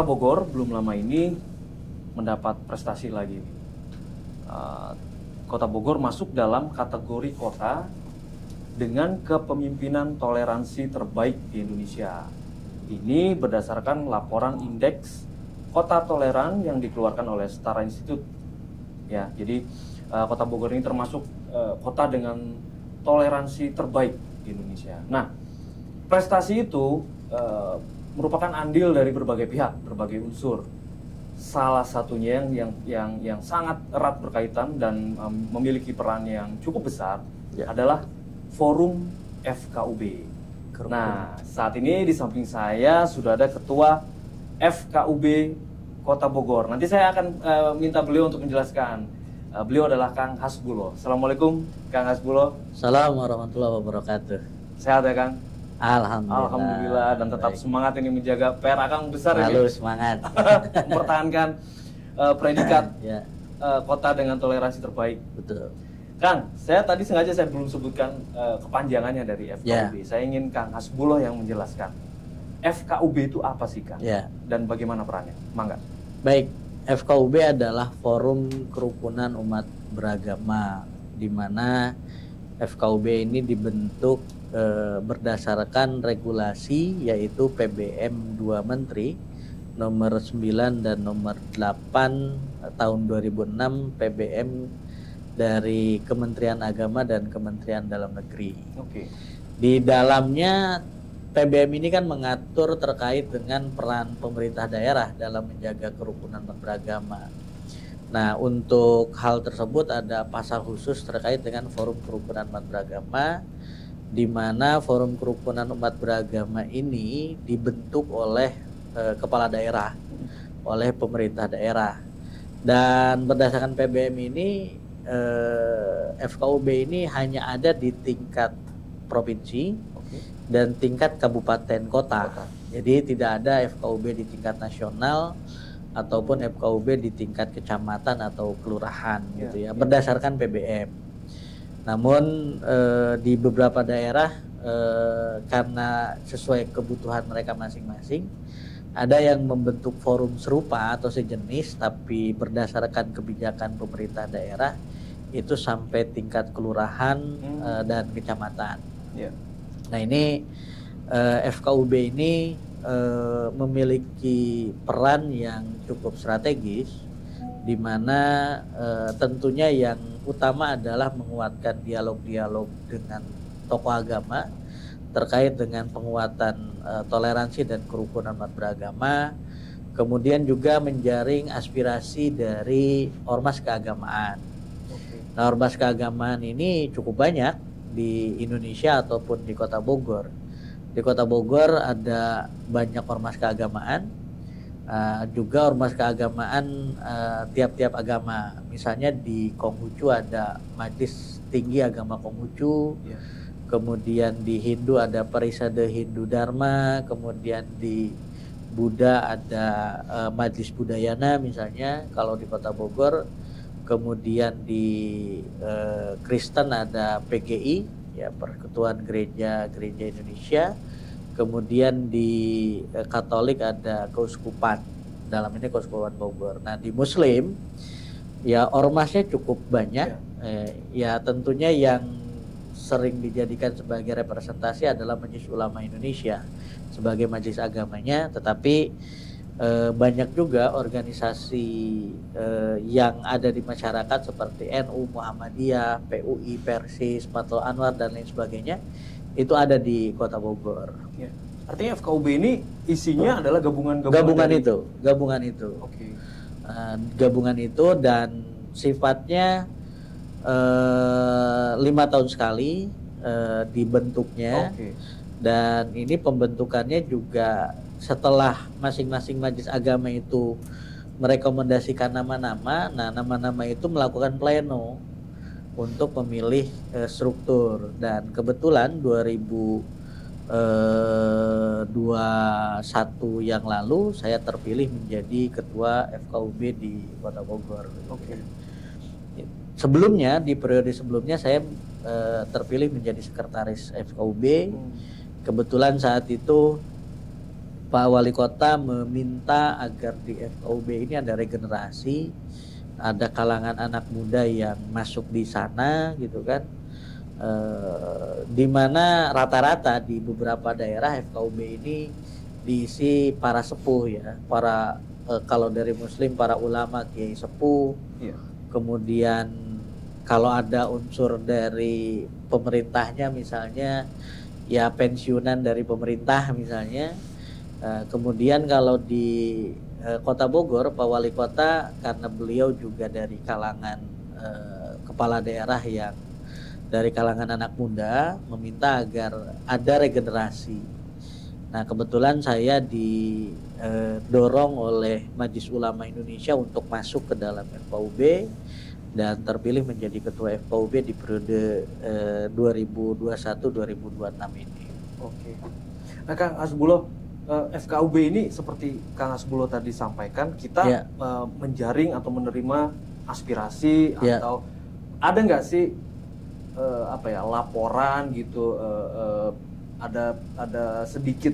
Kota Bogor belum lama ini mendapat prestasi lagi. Kota Bogor masuk dalam kategori kota dengan kepemimpinan toleransi terbaik di Indonesia. Ini berdasarkan laporan indeks kota toleran yang dikeluarkan oleh Setara Institute. Ya, jadi Kota Bogor ini termasuk kota dengan toleransi terbaik di Indonesia. Nah, prestasi itu merupakan andil dari berbagai pihak, berbagai unsur. Salah satunya yang sangat erat berkaitan dan memiliki peran yang cukup besar adalah Forum FKUB. Nah, saat ini di samping saya sudah ada Ketua FKUB Kota Bogor. Nanti saya akan minta beliau untuk menjelaskan. Beliau adalah Kang Hasbulo. Assalamualaikum, Kang Hasbulo. Assalamualaikum warahmatullahi wabarakatuh. Sehat ya, Kang? Alhamdulillah. Alhamdulillah, dan tetap semangat ini menjaga PR Akang besar ini. Selalu semangat. Mempertahankan predikat Ya, kota dengan toleransi terbaik. betul. Kang, saya tadi sengaja saya belum sebutkan kepanjangannya dari FKUB. Saya ingin Kang Hasbuloh yang menjelaskan. FKUB itu apa sih, Kang? Ya. Dan bagaimana perannya? Mangga. Baik, FKUB adalah Forum Kerukunan Umat Beragama, di mana FKUB ini dibentuk berdasarkan regulasi, yaitu PBM 2 Menteri nomor 9 dan nomor 8 tahun 2006, PBM dari Kementerian Agama dan Kementerian Dalam Negeri. Oke. Di dalamnya PBM ini kan mengatur terkait dengan peran pemerintah daerah dalam menjaga kerukunan umat beragama. Nah, untuk hal tersebut ada pasal khusus terkait dengan Forum Kerukunan Umat Beragama, di mana Forum Kerukunan Umat Beragama ini dibentuk oleh kepala daerah, oleh pemerintah daerah. Dan berdasarkan PBM ini, FKUB ini hanya ada di tingkat provinsi dan tingkat kabupaten kota. Jadi tidak ada FKUB di tingkat nasional ataupun FKUB di tingkat kecamatan atau kelurahan gitu ya, berdasarkan PBM. Namun di beberapa daerah karena sesuai kebutuhan mereka masing-masing, ada yang membentuk forum serupa atau sejenis, tapi berdasarkan kebijakan pemerintah daerah itu sampai tingkat kelurahan dan kecamatan. Nah, ini FKUB ini memiliki peran yang cukup strategis, di mana tentunya yang utama adalah menguatkan dialog-dialog dengan tokoh agama terkait dengan penguatan toleransi dan kerukunan umat beragama, kemudian juga menjaring aspirasi dari ormas keagamaan. Nah, ormas keagamaan ini cukup banyak di Indonesia ataupun di Kota Bogor. Di Kota Bogor ada banyak ormas keagamaan, juga ormas keagamaan tiap-tiap agama. Misalnya di Konghucu ada Majelis Tinggi Agama Konghucu, kemudian di Hindu ada Parisade Hindu Dharma, kemudian di Buddha ada Majelis Budayana misalnya kalau di Kota Bogor, kemudian di Kristen ada PGI, ya, Persekutuan Gereja Indonesia, kemudian di Katolik ada Keuskupan, dalam ini Keuskupan Bogor. Nah, di Muslim ya ormasnya cukup banyak, ya tentunya yang sering dijadikan sebagai representasi adalah Majelis Ulama Indonesia sebagai majelis agamanya, tetapi banyak juga organisasi yang ada di masyarakat seperti NU, Muhammadiyah, PUI, Persis, Matul Anwar dan lain sebagainya, itu ada di Kota Bogor. Artinya FKUB ini isinya adalah gabungan itu. Gabungan itu dan sifatnya 5 tahun sekali dibentuknya. Dan ini pembentukannya juga setelah masing-masing majelis agama itu merekomendasikan nama-nama, nah nama-nama itu melakukan pleno untuk memilih struktur. Dan kebetulan 2021 yang lalu saya terpilih menjadi ketua FKUB di Kota Bogor. Sebelumnya, di periode sebelumnya saya terpilih menjadi sekretaris FKUB. Kebetulan saat itu Pak Wali Kota meminta agar di FKUB ini ada regenerasi, ada kalangan anak muda yang masuk di sana gitu kan. Di mana rata-rata di beberapa daerah FKUB ini diisi para sepuh ya, para kalau dari Muslim para ulama, kiai sepuh, kemudian kalau ada unsur dari pemerintahnya misalnya ya pensiunan dari pemerintah misalnya. Kemudian kalau di Kota Bogor, Pak Wali Kota karena beliau juga dari kalangan kepala daerah yang dari kalangan anak muda meminta agar ada regenerasi. Nah kebetulan saya didorong oleh Majelis Ulama Indonesia untuk masuk ke dalam FKUB dan terpilih menjadi ketua FKUB di periode 2021-2026 ini. Oke. Nah Kang Hasbullah, FKUB ini seperti Kang Hasbullah tadi sampaikan, kita menjaring atau menerima aspirasi atau ada nggak sih laporan gitu, ada sedikit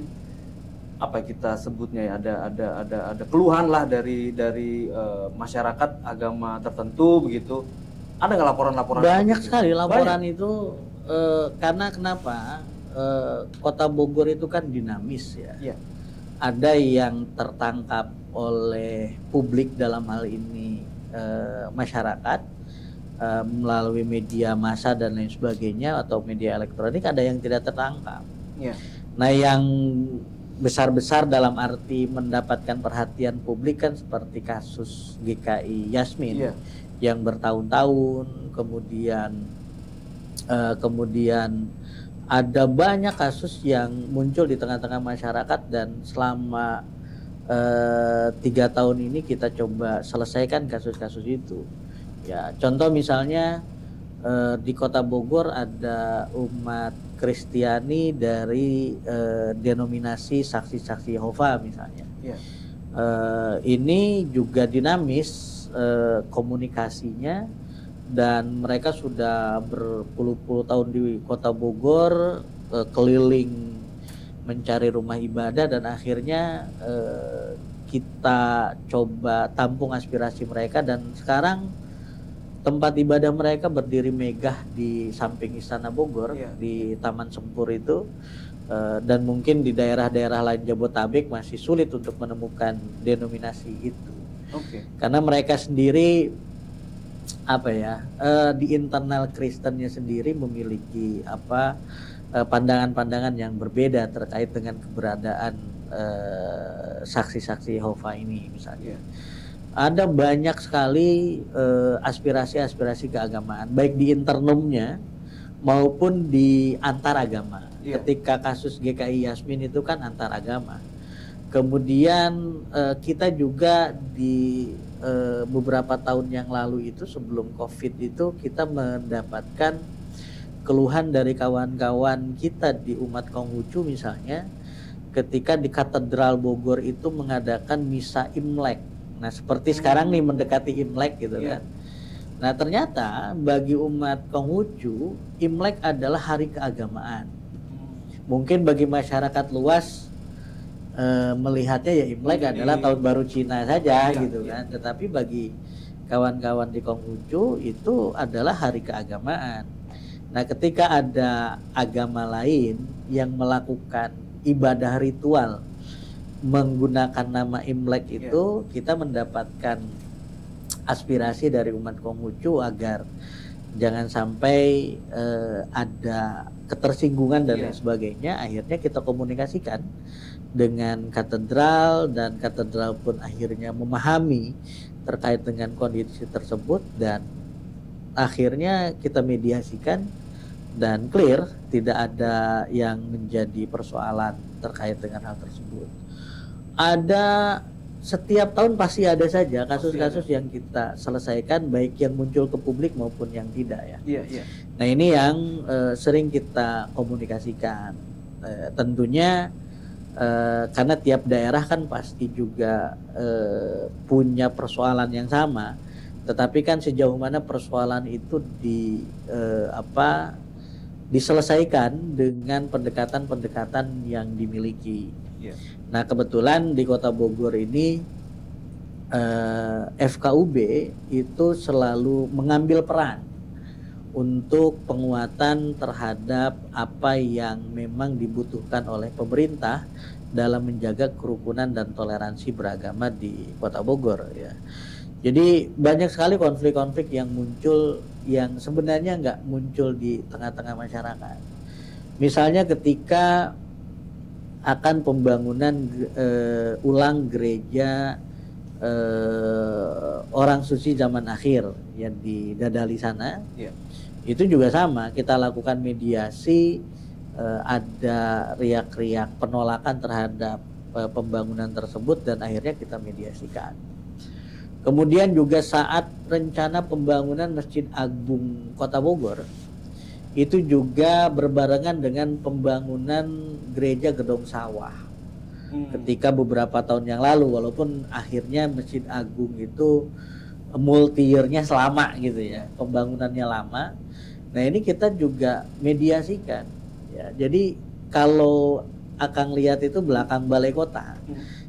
apa kita sebutnya ya, ada keluhan lah dari masyarakat agama tertentu begitu. Ada nggak laporan-laporan? Banyak sekali laporan itu, karena kenapa? Kota Bogor itu kan dinamis ya. Ada yang tertangkap oleh publik dalam hal ini masyarakat melalui media massa dan lain sebagainya atau media elektronik, ada yang tidak tertangkap. Nah yang besar-besar dalam arti mendapatkan perhatian publik kan seperti kasus GKI Yasmin yang bertahun-tahun, kemudian ada banyak kasus yang muncul di tengah-tengah masyarakat dan selama 3 tahun ini kita coba selesaikan kasus-kasus itu. Ya, contoh misalnya di Kota Bogor ada umat Kristiani dari denominasi saksi-saksi Yehova misalnya. Ini juga dinamis komunikasinya. Dan mereka sudah berpuluh-puluh tahun di Kota Bogor, keliling mencari rumah ibadah, dan akhirnya kita coba tampung aspirasi mereka, dan sekarang tempat ibadah mereka berdiri megah di samping Istana Bogor, di Taman Sempur itu, dan mungkin di daerah-daerah lain Jabotabek masih sulit untuk menemukan denominasi itu. Karena mereka sendiri di internal Kristennya sendiri memiliki pandangan-pandangan yang berbeda terkait dengan keberadaan saksi-saksi Yehova ini misalnya. Ada banyak sekali aspirasi-aspirasi keagamaan baik di internumnya maupun di antar agama. Ketika kasus GKI Yasmin itu kan antar agama. Kemudian kita juga di beberapa tahun yang lalu itu sebelum COVID itu kita mendapatkan keluhan dari kawan-kawan kita di umat Konghucu misalnya ketika di Katedral Bogor itu mengadakan misa Imlek. Nah seperti sekarang nih mendekati Imlek gitu kan. Nah ternyata bagi umat Konghucu Imlek adalah hari keagamaan. Mungkin bagi masyarakat luas melihatnya ya Imlek adalah tahun baru Cina saja gitu kan. Tetapi bagi kawan-kawan di Konghucu itu adalah hari keagamaan. Nah ketika ada agama lain yang melakukan ibadah ritual menggunakan nama Imlek itu, kita mendapatkan aspirasi dari umat Konghucu agar jangan sampai ada ketersinggungan dan lain sebagainya. Akhirnya kita komunikasikan dengan katedral, dan katedral pun akhirnya memahami terkait dengan kondisi tersebut, dan akhirnya kita mediasikan dan clear, tidak ada yang menjadi persoalan terkait dengan hal tersebut. Ada setiap tahun pasti ada saja kasus-kasus yang kita selesaikan, baik yang muncul ke publik maupun yang tidak ya. Nah ini yang sering kita komunikasikan. Tentunya karena tiap daerah kan pasti juga punya persoalan yang sama, tetapi kan sejauh mana persoalan itu diselesaikan dengan pendekatan-pendekatan yang dimiliki Yeah. Nah kebetulan di Kota Bogor ini FKUB itu selalu mengambil peran untuk penguatan terhadap apa yang memang dibutuhkan oleh pemerintah dalam menjaga kerukunan dan toleransi beragama di Kota Bogor ya. Jadi banyak sekali konflik-konflik yang muncul yang sebenarnya nggak muncul di tengah-tengah masyarakat. Misalnya ketika akan pembangunan ulang gereja orang suci zaman akhir yang di Dadali sana, itu juga sama. Kita lakukan mediasi, ada riak-riak penolakan terhadap pembangunan tersebut dan akhirnya kita mediasikan. Kemudian juga saat rencana pembangunan Masjid Agung Kota Bogor, itu juga berbarengan dengan pembangunan gereja Gedong Sawah. Ketika beberapa tahun yang lalu, walaupun akhirnya Masjid Agung itu multi-year-nya selama gitu ya, pembangunannya lama. Nah ini kita juga mediasikan. Ya, jadi kalau Akang lihat itu belakang Balai Kota,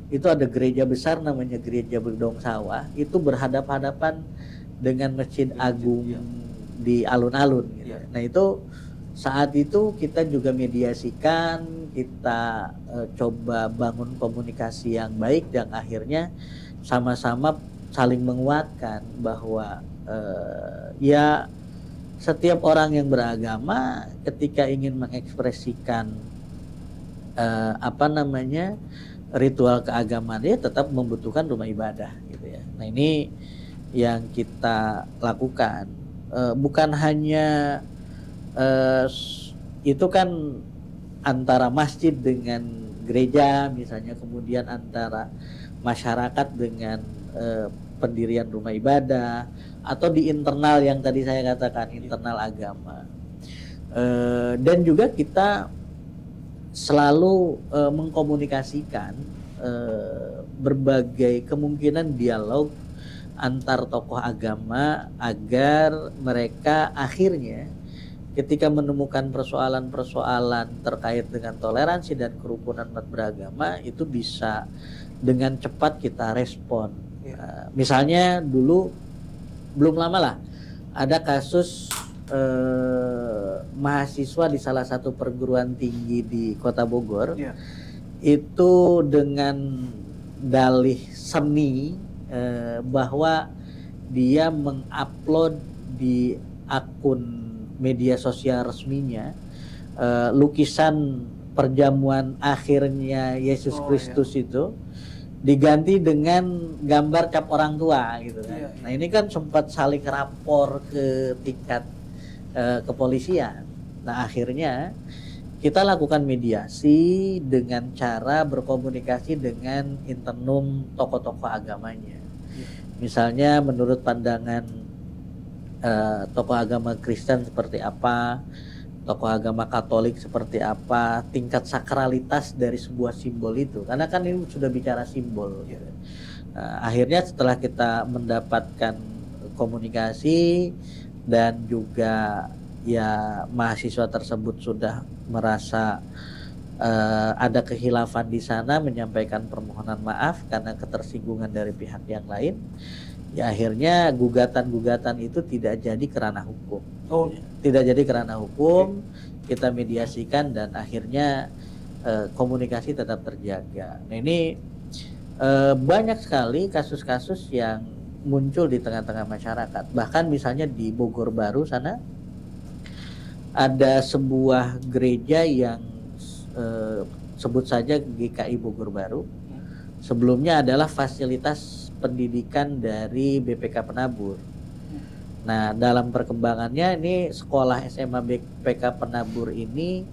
itu ada gereja besar namanya Gereja Gedong Sawah, itu berhadap-hadapan dengan Masjid Agung di alun-alun gitu. Nah itu saat itu kita juga mediasikan, kita coba bangun komunikasi yang baik dan akhirnya sama-sama saling menguatkan bahwa ya setiap orang yang beragama ketika ingin mengekspresikan ritual keagamaan dia tetap membutuhkan rumah ibadah gitu ya. Nah ini yang kita lakukan, bukan hanya itu kan antara masjid dengan gereja misalnya, kemudian antara masyarakat dengan pendirian rumah ibadah, atau di internal yang tadi saya katakan internal agama, dan juga kita selalu mengkomunikasikan berbagai kemungkinan dialog antar tokoh agama agar mereka akhirnya ketika menemukan persoalan-persoalan terkait dengan toleransi dan kerukunan umat beragama itu bisa dengan cepat kita respon. Misalnya dulu belum lama lah ada kasus mahasiswa di salah satu perguruan tinggi di Kota Bogor itu dengan dalih seni bahwa dia mengupload di akun media sosial resminya lukisan perjamuan akhirnya Yesus Kristus itu diganti dengan gambar cap orang tua gitu kan. Nah ini kan sempat saling rapor ke tingkat kepolisian. Nah akhirnya kita lakukan mediasi dengan cara berkomunikasi dengan internum tokoh-tokoh agamanya. Misalnya menurut pandangan tokoh agama Kristen seperti apa, tokoh agama Katolik seperti apa, tingkat sakralitas dari sebuah simbol itu. Karena kan ini sudah bicara simbol. Akhirnya setelah kita mendapatkan komunikasi dan juga ya mahasiswa tersebut sudah merasa ada kehilafan di sana, menyampaikan permohonan maaf karena ketersinggungan dari pihak yang lain. Ya akhirnya gugatan-gugatan itu tidak jadi kerana hukum. Tidak jadi kerana hukum, kita mediasikan dan akhirnya komunikasi tetap terjaga. Nah ini banyak sekali kasus-kasus yang muncul di tengah-tengah masyarakat. Bahkan misalnya di Bogor Baru sana ada sebuah gereja yang sebut saja GKI Bogor Baru. Sebelumnya adalah fasilitas pendidikan dari BPK Penabur. Nah, dalam perkembangannya ini sekolah SMA BPK Penabur ini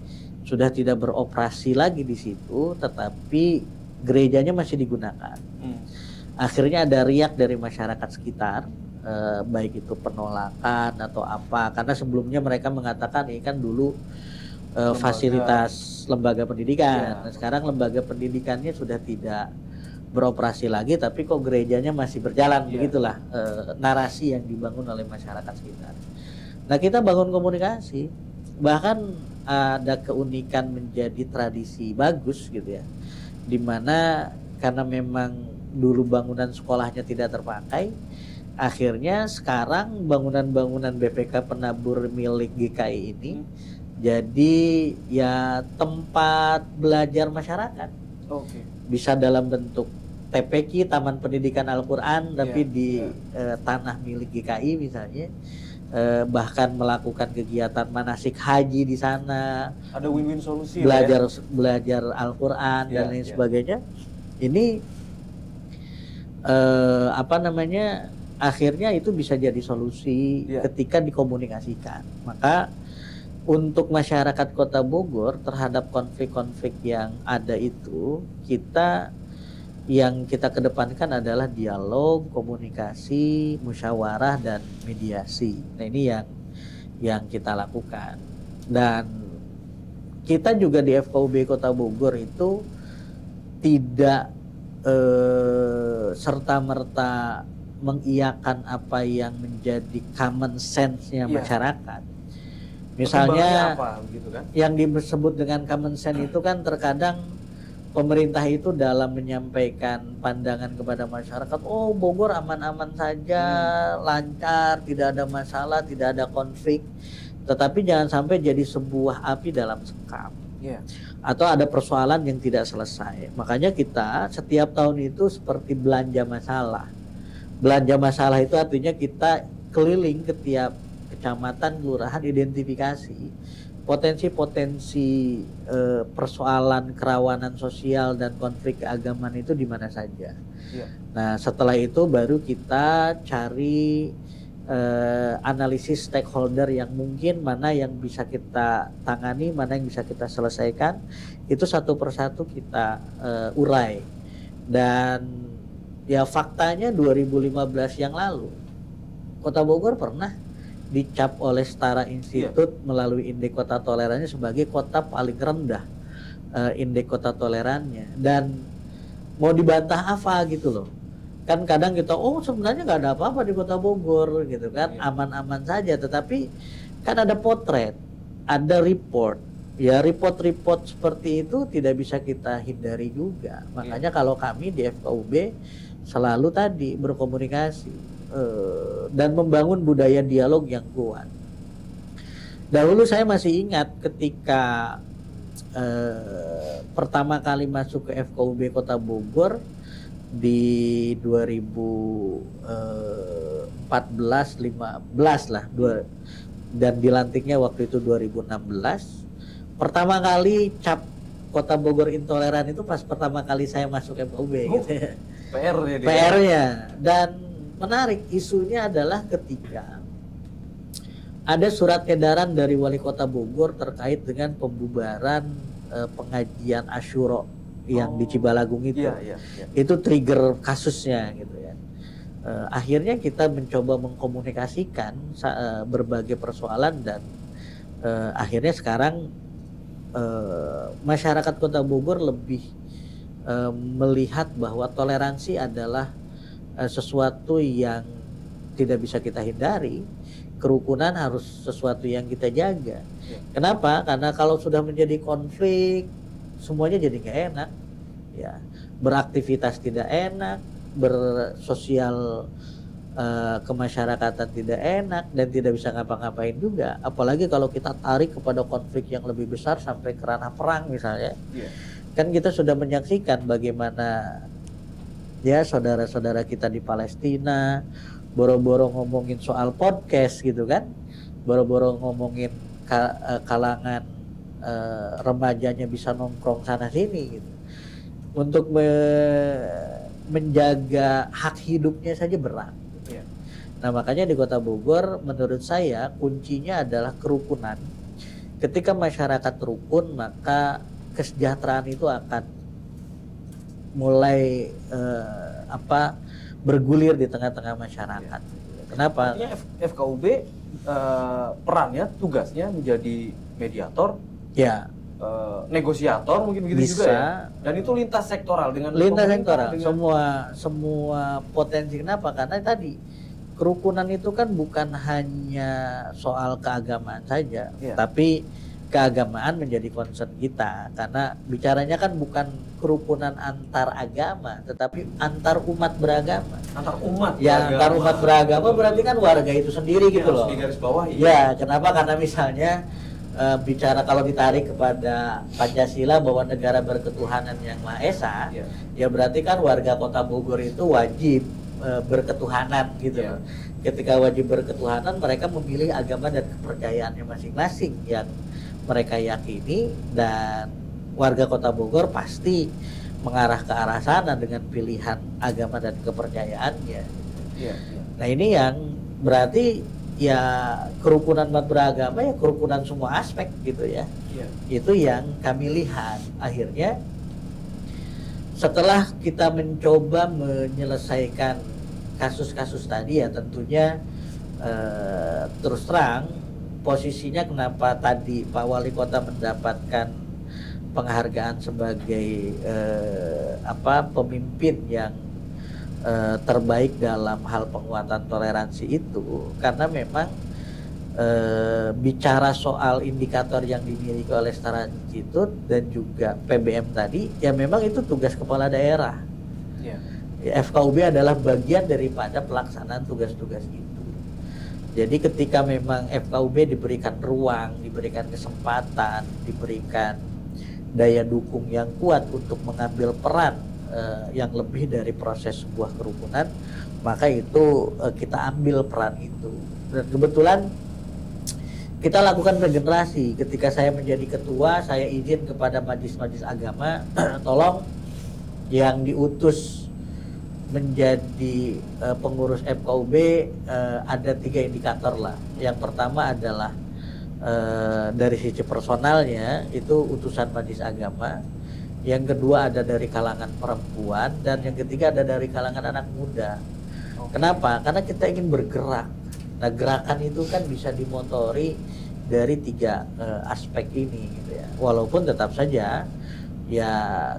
sudah tidak beroperasi lagi di situ, tetapi gerejanya masih digunakan. Akhirnya ada riak dari masyarakat sekitar, baik itu penolakan atau apa, karena sebelumnya mereka mengatakan ini kan dulu fasilitas lembaga pendidikan. Nah, sekarang lembaga pendidikannya sudah tidak beroperasi lagi, tapi kok gerejanya masih berjalan. Begitulah narasi yang dibangun oleh masyarakat sekitar. Nah kita bangun komunikasi, bahkan ada keunikan menjadi tradisi bagus gitu ya. di mana karena memang dulu bangunan sekolahnya tidak terpakai, akhirnya sekarang bangunan-bangunan BPK Penabur milik GKI ini jadi ya tempat belajar masyarakat. Oke. Bisa dalam bentuk TPQ, Taman Pendidikan Al-Quran, tapi di tanah milik GKI misalnya. Bahkan melakukan kegiatan manasik haji di sana. Ada win-win solusi. Belajar Al-Quran dan lain sebagainya. Ini akhirnya itu bisa jadi solusi ketika dikomunikasikan. Maka untuk masyarakat Kota Bogor terhadap konflik-konflik yang ada itu, yang kita kedepankan adalah dialog, komunikasi, musyawarah, dan mediasi. Nah, ini yang kita lakukan. Dan kita juga di FKUB Kota Bogor itu tidak serta-merta mengiyakan apa yang menjadi common sense-nya masyarakat. Misalnya apa, gitu kan? Yang disebut dengan common sense itu kan terkadang pemerintah itu dalam menyampaikan pandangan kepada masyarakat, oh Bogor aman-aman saja, lancar, tidak ada masalah, tidak ada konflik. Tetapi jangan sampai jadi sebuah api dalam sekam. Atau ada persoalan yang tidak selesai. Makanya kita setiap tahun itu seperti belanja masalah. Belanja masalah itu artinya kita keliling ke tiap kecamatan, kelurahan, identifikasi potensi-potensi persoalan kerawanan sosial dan konflik keagamaan itu di mana saja. Nah, setelah itu baru kita cari analisis stakeholder yang mungkin mana yang bisa kita tangani, mana yang bisa kita selesaikan. Itu satu persatu kita urai. Dan ya faktanya 2015 yang lalu Kota Bogor pernah dicap oleh Setara Institut melalui indeks kota tolerannya sebagai kota paling rendah indeks kota tolerannya. Dan mau dibantah apa gitu loh. Kan kadang kita sebenarnya nggak ada apa-apa di Kota Bogor gitu kan, aman-aman saja. Tetapi kan ada potret, ada report. Ya report-report seperti itu tidak bisa kita hindari juga. Makanya kalau kami di FKUB selalu tadi berkomunikasi dan membangun budaya dialog yang kuat. Dahulu saya masih ingat ketika pertama kali masuk ke FKUB Kota Bogor di 2014-15 lah, dan dilantiknya waktu itu 2016. Pertama kali cap Kota Bogor intoleran itu pas pertama kali saya masuk FKUB gitu ya. PR-nya. Dan menarik isunya adalah ketika ada surat edaran dari Wali Kota Bogor terkait dengan pembubaran pengajian Asyura yang di Cibalagung itu. Itu trigger kasusnya gitu ya. Akhirnya kita mencoba mengkomunikasikan berbagai persoalan dan akhirnya sekarang masyarakat Kota Bogor lebih melihat bahwa toleransi adalah sesuatu yang tidak bisa kita hindari. Kerukunan harus sesuatu yang kita jaga. Kenapa? Karena kalau sudah menjadi konflik, semuanya jadi nggak enak. Ya, beraktivitas tidak enak, bersosial kemasyarakatan tidak enak, dan tidak bisa ngapa-ngapain juga. Apalagi kalau kita tarik kepada konflik yang lebih besar sampai ke ranah perang misalnya. Kan kita sudah menyaksikan bagaimana ya saudara-saudara kita di Palestina boro-boro ngomongin soal podcast gitu kan, boro-boro ngomongin kalangan remajanya bisa nongkrong sana sini gitu. Untuk menjaga hak hidupnya saja berat. Nah, makanya di Kota Bogor menurut saya kuncinya adalah kerukunan. Ketika masyarakat rukun, maka kesejahteraan itu akan mulai bergulir di tengah-tengah masyarakat. Kenapa? Artinya FKUB perannya, tugasnya menjadi mediator, negosiator mungkin begitu juga ya. Dan itu lintas sektoral dengan sektoral. Semua potensi. Kenapa? Karena tadi kerukunan itu kan bukan hanya soal keagamaan saja, tapi keagamaan menjadi concern kita, karena bicaranya kan bukan kerukunan antar agama, tetapi antar umat beragama. Antar umat. Ya, antar umat beragama berarti kan warga itu sendiri gitu loh. Di garis bawah ya. Kenapa? Karena misalnya bicara kalau ditarik kepada Pancasila bahwa negara berketuhanan yang Maha Esa, ya berarti kan warga Kota Bogor itu wajib berketuhanan gitu loh. Ketika wajib berketuhanan, mereka memilih agama dan kepercayaannya masing-masing yang mereka yakini, dan warga Kota Bogor pasti mengarah ke arah sana dengan pilihan agama dan kepercayaannya. Nah ini yang berarti ya kerukunan umat beragama, ya kerukunan semua aspek gitu ya. Itu yang kami lihat. Akhirnya setelah kita mencoba menyelesaikan kasus-kasus tadi, ya tentunya terus terang posisinya kenapa tadi Pak Wali Kota mendapatkan penghargaan sebagai pemimpin yang terbaik dalam hal penguatan toleransi itu, karena memang bicara soal indikator yang dimiliki oleh Setara Institute dan juga PBM tadi, ya memang itu tugas kepala daerah. FKUB adalah bagian daripada pelaksanaan tugas-tugas itu. Jadi ketika memang FKUB diberikan ruang, diberikan kesempatan, diberikan daya dukung yang kuat untuk mengambil peran yang lebih dari proses sebuah kerukunan, maka itu kita ambil peran itu. Dan kebetulan kita lakukan regenerasi. Ketika saya menjadi ketua, saya izin kepada majelis-majelis agama, tolong yang diutus menjadi pengurus FKUB ada 3 indikator lah. Yang pertama adalah dari sisi personalnya itu utusan majelis agama. Yang kedua ada dari kalangan perempuan, dan yang ketiga ada dari kalangan anak muda. Kenapa? Karena kita ingin bergerak. Nah, gerakan itu kan bisa dimotori dari 3 aspek ini gitu ya. Walaupun tetap saja ya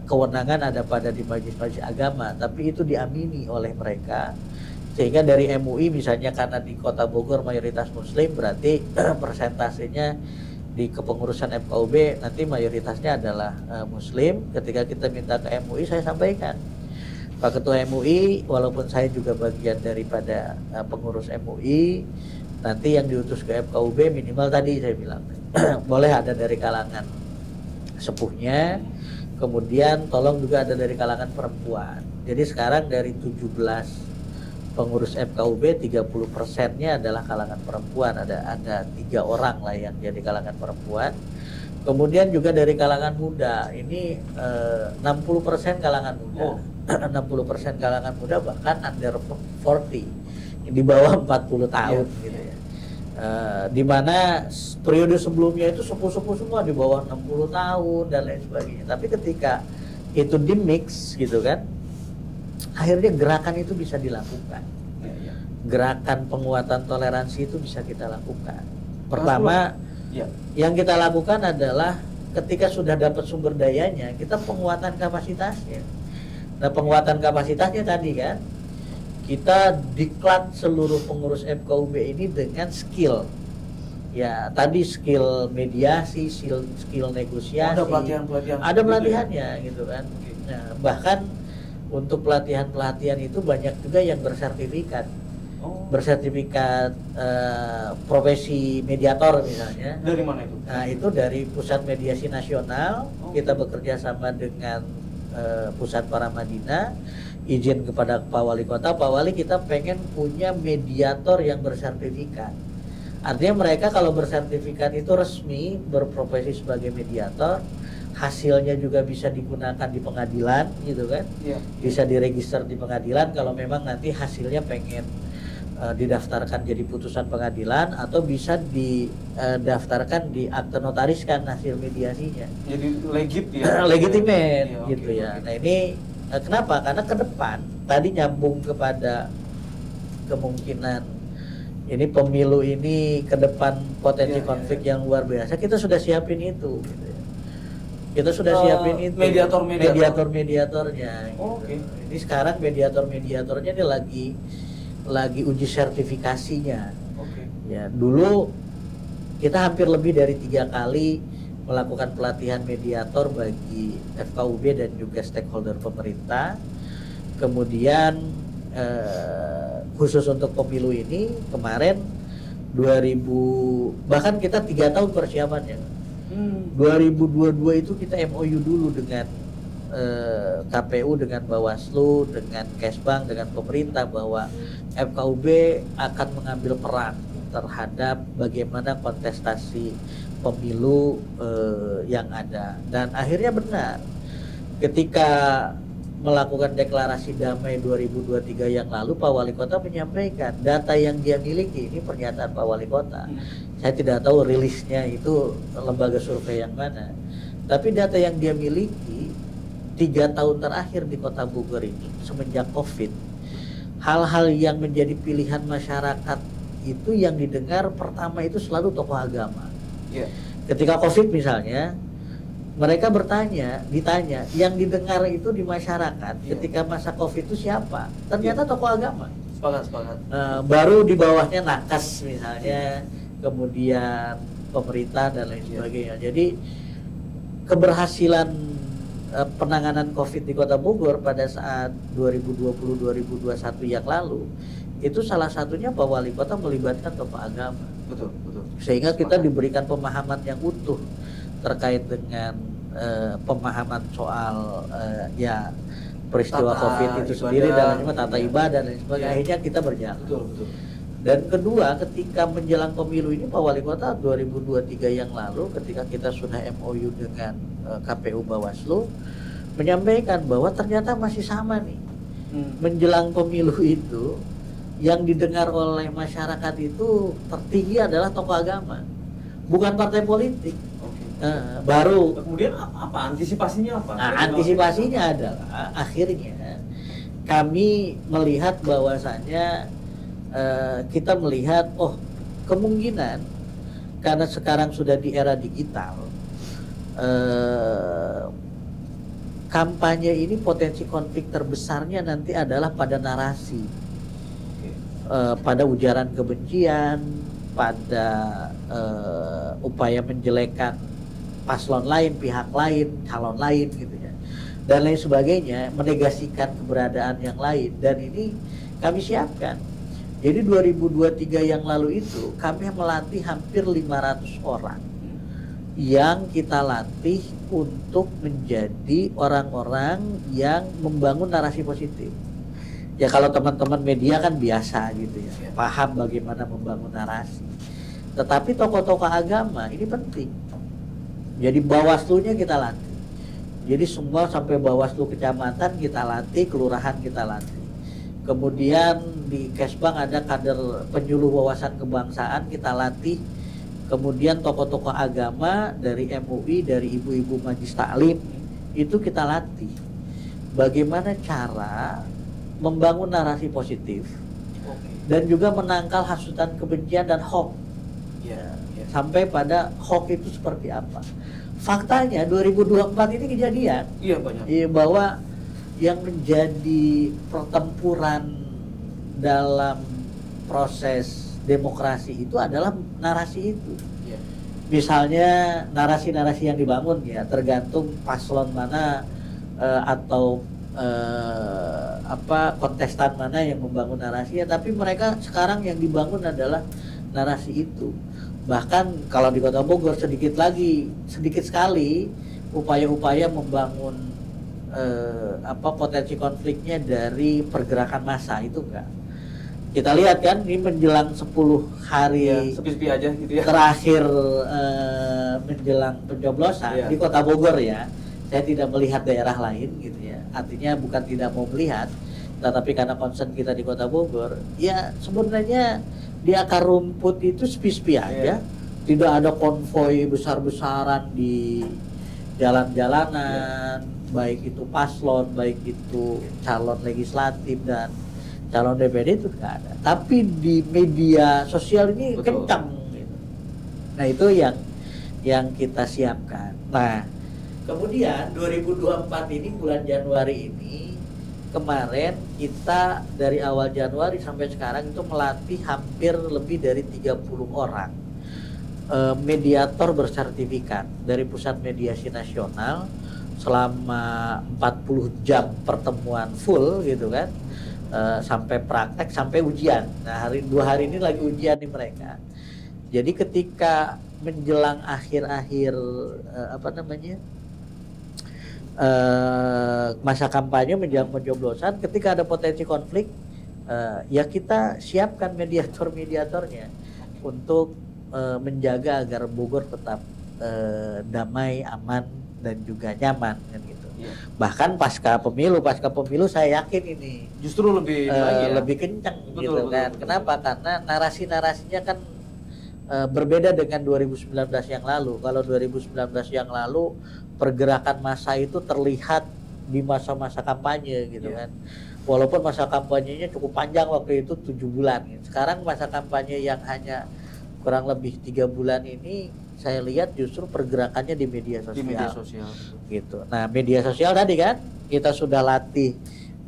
kewenangan ada pada di majelis-majelis agama, tapi itu diamini oleh mereka. Sehingga dari MUI misalnya, karena di Kota Bogor mayoritas muslim, berarti persentasenya di kepengurusan FKUB nanti mayoritasnya adalah muslim. Ketika kita minta ke MUI, saya sampaikan, Pak Ketua MUI, walaupun saya juga bagian daripada pengurus MUI, nanti yang diutus ke FKUB minimal tadi saya bilang boleh ada dari kalangan sepuhnya, kemudian tolong juga ada dari kalangan perempuan. Jadi sekarang dari 17 pengurus FKUB 30%-nya adalah kalangan perempuan. Ada 3 orang lah yang jadi kalangan perempuan. Kemudian juga dari kalangan muda. Ini 60% kalangan muda. 60% kalangan muda, bahkan under 40, di bawah 40 tahun gitu ya. Di mana periode sebelumnya itu sepuh-sepuh semua di bawah 60 tahun dan lain sebagainya. Tapi ketika itu di mix gitu kan, akhirnya gerakan itu bisa dilakukan. Gerakan penguatan toleransi itu bisa kita lakukan. Pertama, yang kita lakukan adalah ketika sudah dapat sumber dayanya, kita penguatan kapasitasnya. Nah, penguatan kapasitasnya tadi kan, kita diklat seluruh pengurus FKUB ini dengan skill. Ya, tadi skill mediasi, skill negosiasi. Ada pelatihan-pelatihan. Ada pelatihannya gitu kan. Nah, bahkan untuk pelatihan-pelatihan itu banyak juga yang bersertifikat. Bersertifikat profesi mediator misalnya. Dari mana itu? Nah, itu dari Pusat Mediasi Nasional. Kita bekerja sama dengan Pusat Paramadina. Izin kepada Pak Wali Kota, Pak Wali, kita pengen punya mediator yang bersertifikat. Artinya mereka kalau bersertifikat itu resmi berprofesi sebagai mediator, hasilnya juga bisa digunakan di pengadilan gitu kan. Bisa diregister di pengadilan kalau memang nanti hasilnya pengen didaftarkan jadi putusan pengadilan, atau bisa didaftarkan di akte notariskan hasil mediasinya. Jadi legit ya. Legitimate gitu ya. Nah, ini kenapa? Karena ke depan tadi nyambung kepada kemungkinan ini pemilu ini ke depan potensi konflik yang luar biasa. Kita sudah siapin itu gitu ya. Kita sudah siapin itu mediatornya gitu. Ini sekarang mediatornya ini lagi uji sertifikasinya. Ya, dulu kita hampir lebih dari 3 kali melakukan pelatihan mediator bagi FKUB dan juga stakeholder pemerintah. Kemudian khusus untuk pemilu ini kemarin 2000, bahkan kita 3 tahun persiapannya. 2022 itu kita MOU dulu dengan KPU, dengan Bawaslu, dengan Kesbang, dengan pemerintah bahwa FKUB akan mengambil peran terhadap bagaimana kontestasi pemilu yang ada. Dan akhirnya benar, ketika melakukan deklarasi damai 2023 yang lalu, Pak Wali Kota menyampaikan data yang dia miliki, ini pernyataan Pak Wali Kota. Saya tidak tahu rilisnya itu lembaga survei yang mana, tapi data yang dia miliki 3 tahun terakhir di Kota Bogor ini semenjak COVID, hal-hal yang menjadi pilihan masyarakat itu yang didengar pertama itu selalu tokoh agama. Ketika COVID misalnya, mereka ditanya, yang didengar itu di masyarakat ketika masa COVID itu siapa? Ternyata tokoh agama. Sepakat. Baru di bawahnya nakes misalnya, kemudian pemerintah dan lain sebagainya. Jadi keberhasilan penanganan COVID di Kota Bogor pada saat 2020-2021 yang lalu itu salah satunya Pak Wali Kota melibatkan tokoh agama. Betul. Sehingga kita diberikan pemahaman yang utuh terkait dengan pemahaman soal peristiwa COVID itu sendiri dan tata ibadah dan sebagainya. Akhirnya kita berjalan. Betul. Dan kedua, ketika menjelang pemilu ini Pak Wali Kota 2023 yang lalu, ketika kita sudah MOU dengan KPU Bawaslu, menyampaikan bahwa ternyata masih sama nih. Menjelang pemilu itu, yang didengar oleh masyarakat itu tertinggi adalah tokoh agama, bukan partai politik. Baru kemudian apa antisipasinya apa? Nah, antisipasinya adalah akhirnya kami melihat bahwasannya kita melihat kemungkinan karena sekarang sudah di era digital, kampanye ini potensi konflik terbesarnya nanti adalah pada narasi, pada ujaran kebencian, pada upaya menjelekan paslon lain, pihak lain, calon lain gitu ya, dan lain sebagainya, menegasikan keberadaan yang lain. Dan ini kami siapkan. Jadi 2023 yang lalu itu kami melatih hampir 500 orang yang kita latih untuk menjadi orang-orang yang membangun narasi positif. Ya kalau teman-teman media kan biasa gitu ya, paham bagaimana membangun narasi. Tetapi tokoh-tokoh agama ini penting. Jadi Bawaslunya kita latih. Jadi semua sampai Bawaslu kecamatan kita latih, kelurahan kita latih. Kemudian di Kesbang ada kader penyuluh wawasan kebangsaan kita latih. Kemudian tokoh-tokoh agama dari MUI, dari ibu-ibu majlis taklim itu kita latih. Bagaimana cara membangun narasi positif dan juga menangkal hasutan kebencian dan hoax. Sampai pada hoax itu seperti apa? Faktanya 2024 ini kejadian. Banyak. Bahwa yang menjadi pertempuran dalam proses demokrasi itu adalah narasi itu. Misalnya narasi-narasi yang dibangun ya tergantung paslon mana atau kontestan mana yang membangun narasinya, tapi mereka sekarang yang dibangun adalah narasi itu. Bahkan kalau di Kota Bogor sedikit sekali upaya-upaya membangun potensi konfliknya dari pergerakan massa itu enggak. Kita lihat kan ini menjelang 10 hari sepi-sepi aja gitu ya. Terakhir menjelang pencoblosan di Kota Bogor ya. Saya tidak melihat daerah lain gitu ya. Artinya bukan tidak mau melihat, tetapi karena concern kita di Kota Bogor, ya sebenarnya di akar rumput itu sepi-sepi aja. Tidak ada konvoi besar-besaran di jalan-jalanan, baik itu paslon, baik itu calon legislatif dan calon DPD itu tidak ada. Tapi di media sosial ini kencang gitu. Nah itu yang kita siapkan. Nah kemudian 2024 ini bulan Januari ini, kemarin kita dari awal Januari sampai sekarang itu melatih hampir lebih dari 30 orang mediator bersertifikat dari Pusat Mediasi Nasional selama 40 jam pertemuan full gitu kan, sampai praktek sampai ujian. Nah 2 hari ini lagi ujian nih mereka. Jadi ketika menjelang akhir-akhir masa kampanye menjelang pencoblosan, ketika ada potensi konflik, ya kita siapkan mediator-mediatornya untuk menjaga agar Bogor tetap damai, aman dan juga nyaman kan gitu. Iya. Bahkan pasca pemilu saya yakin ini Justru lebih lagi ya? lebih kencang Betul, gitu betul, kan. betul. Kenapa? Karena narasinya kan berbeda dengan 2019 yang lalu. Kalau 2019 yang lalu pergerakan massa itu terlihat di masa-masa kampanye gitu kan. Walaupun masa kampanyenya cukup panjang waktu itu 7 bulan. Sekarang masa kampanye yang hanya kurang lebih 3 bulan ini saya lihat justru pergerakannya di media sosial. Di media sosial. Gitu. Nah, media sosial tadi kan kita sudah latih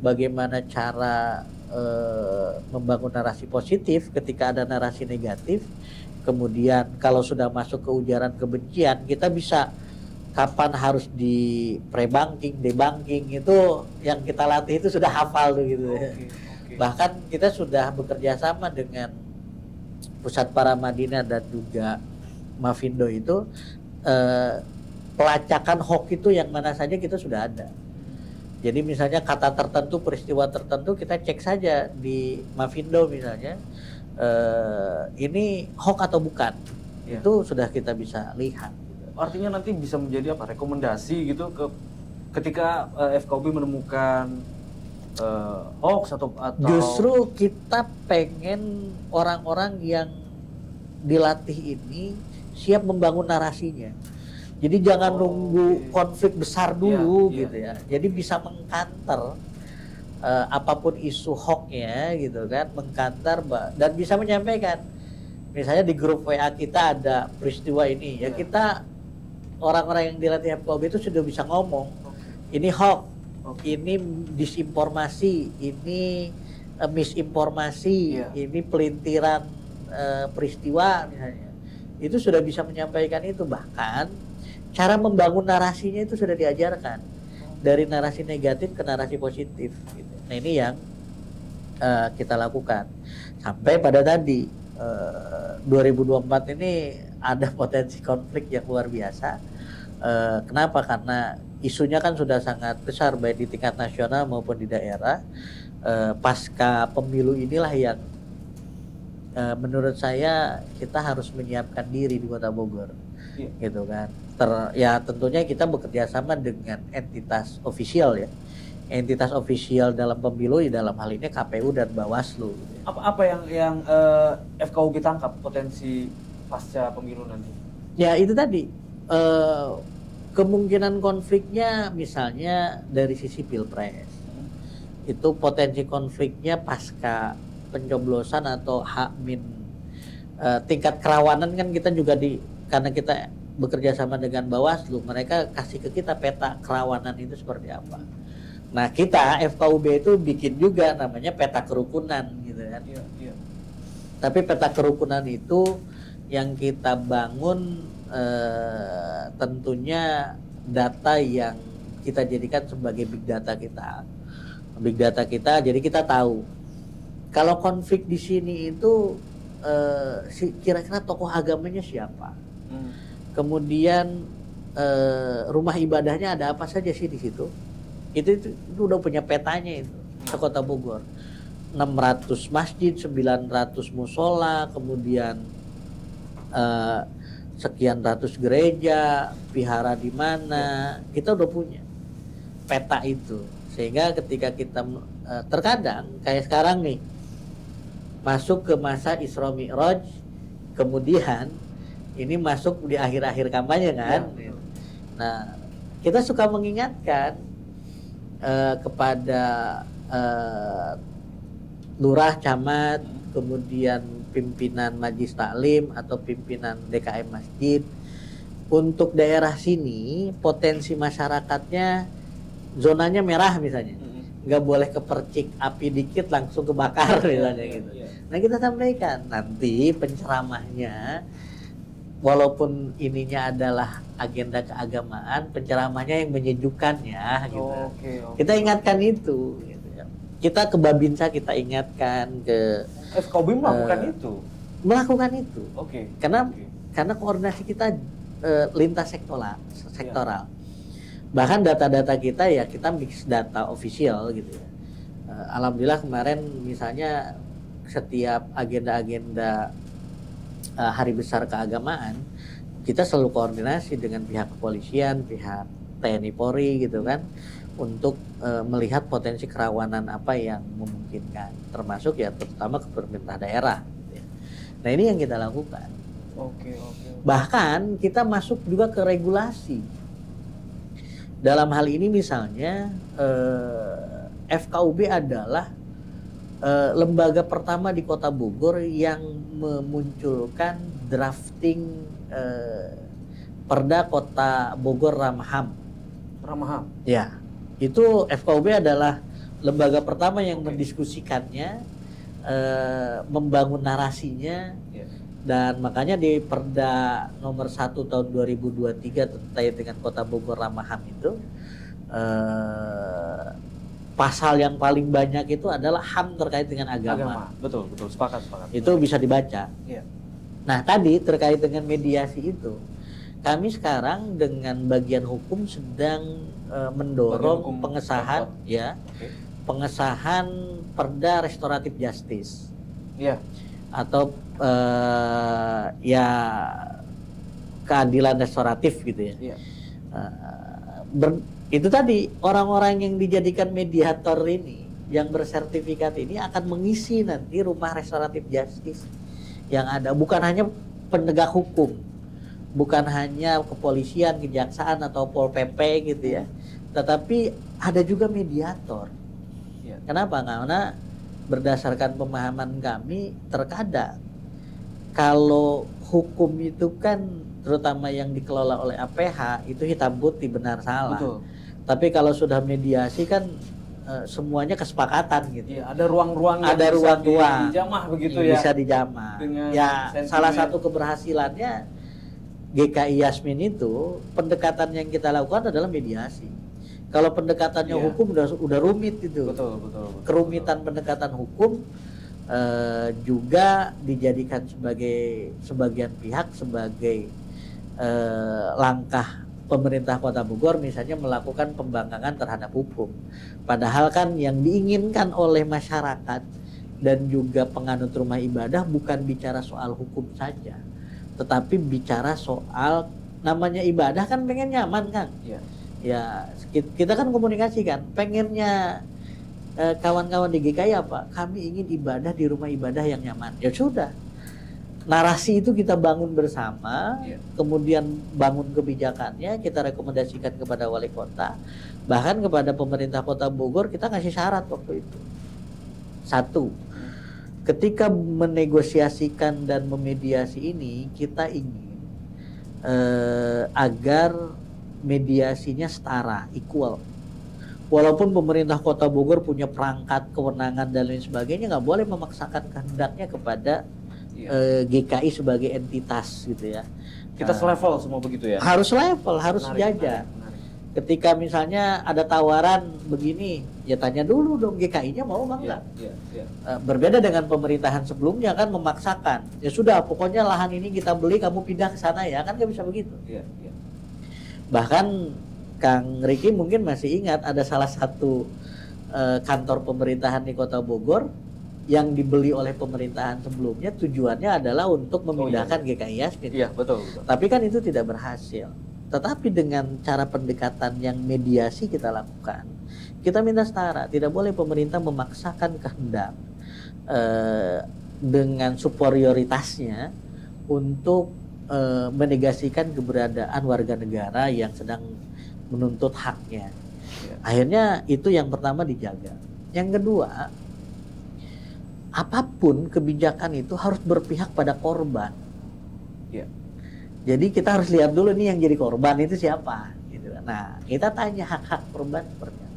bagaimana cara membangun narasi positif ketika ada narasi negatif. Kemudian kalau sudah masuk ke ujaran kebencian, kita bisa kapan harus di pre-banking, debunking, itu yang kita latih itu sudah hafal tuh gitu. Okay. Bahkan kita sudah bekerja sama dengan Pusat Paramadina dan juga Mavindo itu, pelacakan hoax itu yang mana saja kita sudah ada. Jadi misalnya kata tertentu, peristiwa tertentu kita cek saja di Mavindo misalnya, ini hoax atau bukan, itu sudah kita bisa lihat. Artinya nanti bisa menjadi apa, rekomendasi gitu ketika FKUB menemukan hoax atau justru kita pengen orang-orang yang dilatih ini siap membangun narasinya. Jadi jangan nunggu konflik besar dulu gitu ya. Jadi bisa mengkanter apapun isu hoaxnya gitu kan, mengkanter dan bisa menyampaikan. Misalnya di grup WA kita ada peristiwa ini, ya kita orang-orang yang dilatih FKUB itu sudah bisa ngomong. Ini hoax, ini disinformasi, ini misinformasi, ini pelintiran peristiwa misalnya. Itu sudah bisa menyampaikan itu. Bahkan cara membangun narasinya itu sudah diajarkan dari narasi negatif ke narasi positif gitu. Nah ini yang kita lakukan sampai pada tadi 2024 ini ada potensi konflik yang luar biasa. Kenapa? Karena isunya kan sudah sangat besar baik di tingkat nasional maupun di daerah. Pasca pemilu inilah yang menurut saya kita harus menyiapkan diri di Kota Bogor, gitu kan. Ya tentunya kita bekerja sama dengan entitas ofisial ya, entitas ofisial dalam pemilu ya, dalam hal ini KPU dan Bawaslu. Apa yang FKUB tangkap potensi pasca pemilu nanti? Ya itu tadi kemungkinan konfliknya misalnya dari sisi pilpres, itu potensi konfliknya pasca pencoblosan atau tingkat kerawanan kan kita juga karena kita bekerja sama dengan Bawaslu, mereka kasih ke kita peta kerawanan itu seperti apa. Nah kita FKUB itu bikin juga namanya peta kerukunan gitu kan. Tapi peta kerukunan itu yang kita bangun tentunya data yang kita jadikan sebagai big data kita. Big data kita, jadi kita tahu kalau konflik di sini itu kira-kira tokoh agamanya siapa, kemudian rumah ibadahnya ada apa saja sih di situ. Itu udah punya petanya itu di Kota Bogor. 600 masjid, 900 musola, kemudian sekian ratus gereja, vihara di mana, kita udah punya peta itu. Sehingga ketika kita terkadang kayak sekarang nih masuk ke masa Isra Mi'raj, kemudian ini masuk di akhir-akhir kampanye kan. Nah, kita suka mengingatkan kepada lurah, camat, kemudian pimpinan Majelis Taklim atau pimpinan DKM masjid, untuk daerah sini potensi masyarakatnya zonanya merah misalnya, nggak boleh kepercik api dikit langsung kebakar misalnya gitu. Nah kita sampaikan nanti penceramahnya walaupun ininya adalah agenda keagamaan, penceramahnya yang menyejukkan ya gitu. Oke. Kita ingatkan itu gitu ya. Kita ke Babinsa kita ingatkan, ke FKUB melakukan itu. Oke. Karena koordinasi kita lintas sektoral. Bahkan data-data kita ya kita mix data official gitu ya. Alhamdulillah kemarin misalnya setiap agenda-agenda hari besar keagamaan kita selalu koordinasi dengan pihak kepolisian, pihak TNI Polri gitu kan, untuk melihat potensi kerawanan apa yang memungkinkan, termasuk ya terutama ke pemerintah daerah gitu ya. Nah ini yang kita lakukan. Oke. Bahkan kita masuk juga ke regulasi. Dalam hal ini misalnya FKUB adalah lembaga pertama di Kota Bogor yang memunculkan drafting Perda Kota Bogor Ramham. Ya, itu FKUB adalah lembaga pertama yang mendiskusikannya, membangun narasinya, dan makanya di Perda nomor 1 tahun 2023 terkait dengan Kota Bogor Ramham itu pasal yang paling banyak itu adalah HAM terkait dengan agama. Betul, sepakat. Itu bisa dibaca. Iya. Nah, tadi terkait dengan mediasi itu, kami sekarang dengan bagian hukum sedang mendorong pengesahan pengesahan Perda Restoratif Justice. Iya. Atau ya keadilan restoratif gitu ya. Iya. Itu tadi orang-orang yang dijadikan mediator ini, yang bersertifikat ini akan mengisi nanti rumah restoratif justice yang ada. Bukan hanya penegak hukum, bukan hanya kepolisian, kejaksaan atau Pol PP gitu ya, tetapi ada juga mediator. Ya. Kenapa? Karena berdasarkan pemahaman kami, terkadang kalau hukum itu kan terutama yang dikelola oleh APH itu hitam putih benar salah. Betul. Tapi kalau sudah mediasi kan semuanya kesepakatan gitu. Iya, ada ruang-ruang yang bisa dijamah begitu ya. Bisa dijamah. Ya, salah satu keberhasilannya GKI Yasmin itu pendekatan yang kita lakukan adalah mediasi. Kalau pendekatannya hukum udah rumit itu. Betul. Kerumitan pendekatan hukum juga dijadikan sebagai sebagian pihak sebagai langkah pemerintah Kota Bogor misalnya melakukan pembangkangan terhadap hukum. Padahal kan yang diinginkan oleh masyarakat dan juga penganut rumah ibadah bukan bicara soal hukum saja, tetapi bicara soal namanya ibadah kan pengen nyaman kan. Ya kita kan komunikasi kan, pengennya kawan-kawan di GKI apa? Kami ingin ibadah di rumah ibadah yang nyaman. Ya sudah. Narasi itu kita bangun bersama, kemudian bangun kebijakannya, kita rekomendasikan kepada wali kota, bahkan kepada pemerintah Kota Bogor kita ngasih syarat waktu itu. 1, ketika menegosiasikan dan memediasi ini, kita ingin agar mediasinya setara, equal. Walaupun pemerintah Kota Bogor punya perangkat, kewenangan dan lain sebagainya, nggak boleh memaksakan kehendaknya kepada GKI sebagai entitas gitu ya. Kita selevel semua begitu ya. Harus level, harus sejajar. Ketika misalnya ada tawaran begini, ya tanya dulu dong GKI-nya mau apa enggak. Berbeda dengan pemerintahan sebelumnya kan memaksakan. Ya sudah, pokoknya lahan ini kita beli, kamu pindah ke sana ya, kan nggak bisa begitu. Bahkan Kang Riki mungkin masih ingat ada salah satu kantor pemerintahan di Kota Bogor yang dibeli oleh pemerintahan sebelumnya, tujuannya adalah untuk memindahkan GKI Yasmin. Iya, betul. Tapi kan itu tidak berhasil. Tetapi dengan cara pendekatan yang mediasi kita lakukan, kita minta setara. Tidak boleh pemerintah memaksakan kehendak dengan superioritasnya untuk menegasikan keberadaan warga negara yang sedang menuntut haknya. Akhirnya itu yang pertama dijaga. Yang kedua, apapun kebijakan itu harus berpihak pada korban. Jadi kita harus lihat dulu nih yang jadi korban itu siapa. Gitu. Nah, kita tanya hak-hak korban seperti apa.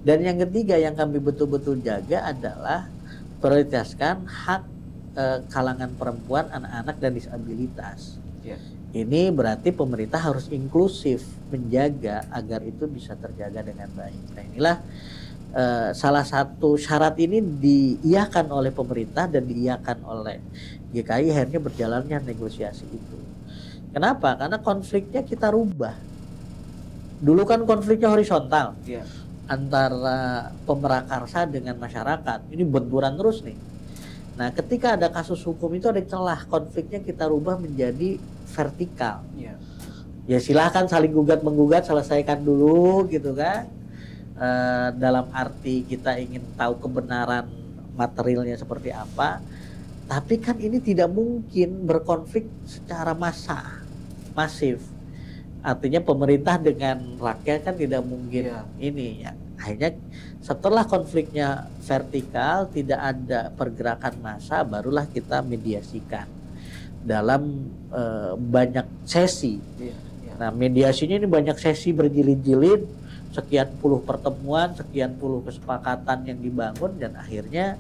Dan yang ketiga yang kami betul-betul jaga adalah prioritaskan hak kalangan perempuan, anak-anak dan disabilitas. Ini berarti pemerintah harus inklusif menjaga agar itu bisa terjaga dengan baik. Nah inilah salah satu syarat ini diiyakan oleh pemerintah dan diiyakan oleh GKI, akhirnya berjalannya negosiasi itu. Kenapa? Karena konfliknya kita rubah. Dulu kan konfliknya horizontal antara pemerakarsa dengan masyarakat. Ini benturan terus nih. Nah ketika ada kasus hukum itu ada celah, konfliknya kita rubah menjadi vertikal. Ya silahkan saling gugat menggugat, selesaikan dulu gitu kan. Dalam arti kita ingin tahu kebenaran materialnya seperti apa. Tapi kan ini tidak mungkin berkonflik secara masif. Artinya pemerintah dengan rakyat kan tidak mungkin ini ya. Akhirnya setelah konfliknya vertikal, tidak ada pergerakan massa, barulah kita mediasikan dalam banyak sesi. Nah mediasinya ini banyak sesi berjilid-jilid, sekian puluh pertemuan, sekian puluh kesepakatan yang dibangun, dan akhirnya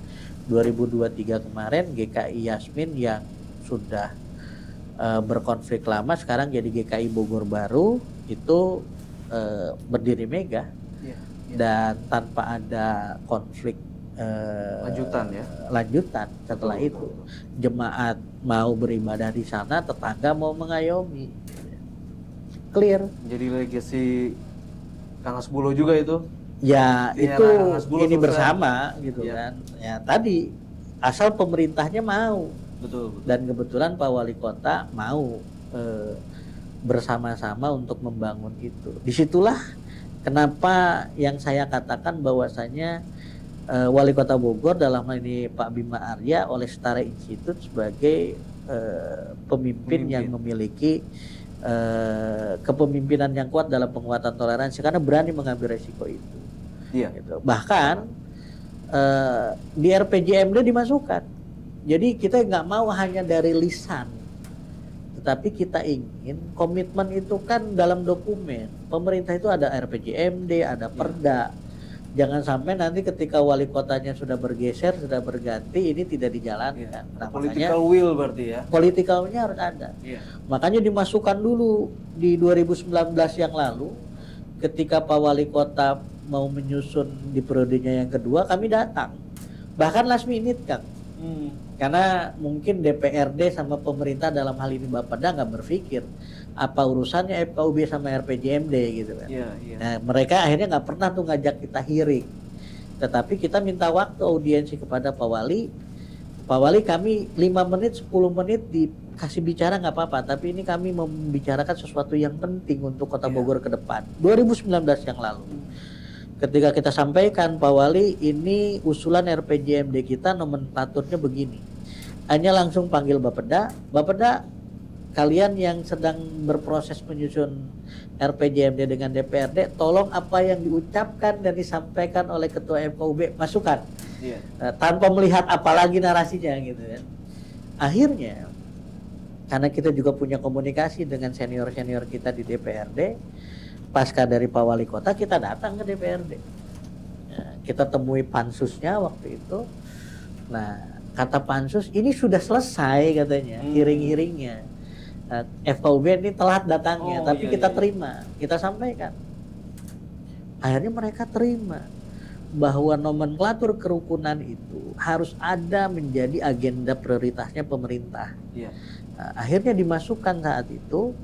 2023 kemarin GKI Yasmin yang sudah berkonflik lama sekarang jadi GKI Bogor baru itu berdiri megah dan tanpa ada konflik lanjutan setelah itu. Jemaat mau beribadah di sana, tetangga mau mengayomi, clear. Jadi legasi Kang Hasbulo juga itu. Ya itu ini bersama gitu kan. Ya tadi asal pemerintahnya mau. Betul. Dan kebetulan Pak Wali Kota mau bersama-sama untuk membangun itu. Disitulah kenapa yang saya katakan bahwasanya Wali Kota Bogor dalam hal ini Pak Bima Arya oleh Setara Institute sebagai pemimpin yang memiliki kepemimpinan yang kuat dalam penguatan toleransi karena berani mengambil resiko itu. Gitu. Bahkan di RPJMD dimasukkan. Jadi kita nggak mau hanya dari lisan, tetapi kita ingin komitmen itu kan dalam dokumen. Pemerintah itu ada RPJMD, ada Perda. Jangan sampai nanti ketika wali kotanya sudah bergeser, sudah berganti, ini tidak dijalankan. Nah, political will berarti ya. Politikalnya harus ada. Makanya dimasukkan dulu di 2019 yang lalu, ketika Pak Wali Kota mau menyusun di periodenya yang kedua, kami datang. Bahkan last minute, Kang. Karena mungkin DPRD sama pemerintah dalam hal ini Bapeda nggak berpikir apa urusannya FKUB sama RPJMD gitu kan. Nah, mereka akhirnya nggak pernah tuh ngajak kita hearing. Tetapi kita minta waktu audiensi kepada Pak Wali. Pak Wali kami 5 menit, 10 menit dikasih bicara nggak apa-apa. Tapi ini kami membicarakan sesuatu yang penting untuk Kota Bogor ke depan. 2019 yang lalu. Ketika kita sampaikan Pak Wali ini usulan RPJMD kita nomenklaturnya begini. Hanya langsung panggil Bapeda. Bapeda kalian yang sedang berproses menyusun RPJMD dengan DPRD, tolong apa yang diucapkan dan disampaikan oleh Ketua FKUB masukkan. Tanpa melihat apalagi narasinya gitu kan. Akhirnya karena kita juga punya komunikasi dengan senior-senior kita di DPRD, pasca dari Pak Wali Kota kita datang ke DPRD. Kita temui pansusnya waktu itu. Nah, kata pansus ini sudah selesai katanya hearing-hearingnya. FKUB ini telat datangnya, tapi kita terima, kita sampaikan. Akhirnya mereka terima bahwa nomenklatur kerukunan itu harus ada menjadi agenda prioritasnya pemerintah. Nah, akhirnya dimasukkan saat itu.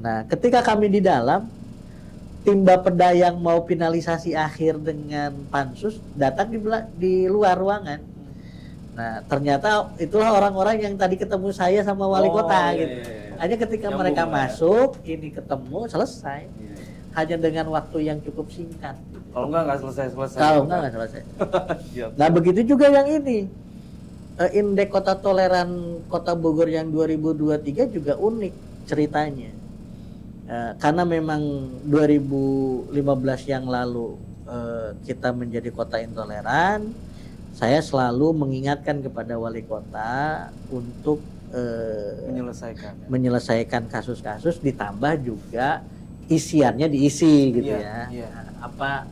Nah, ketika kami di dalam, tim Bapeda yang mau finalisasi akhir dengan pansus datang di luar ruangan. Nah, ternyata itulah orang-orang yang tadi ketemu saya sama wali kota gitu. Hanya ketika mereka masuk, ini ketemu, selesai. Hanya dengan waktu yang cukup singkat. Kalau nggak selesai-selesai. Kalau nggak selesai. Nah, begitu juga yang ini. Indeks Kota Toleran Kota Bogor yang 2023 juga unik ceritanya. Karena memang 2015 yang lalu kita menjadi kota intoleran, saya selalu mengingatkan kepada wali kota untuk menyelesaikan kasus-kasus, ditambah juga isiannya diisi gitu ya. Apa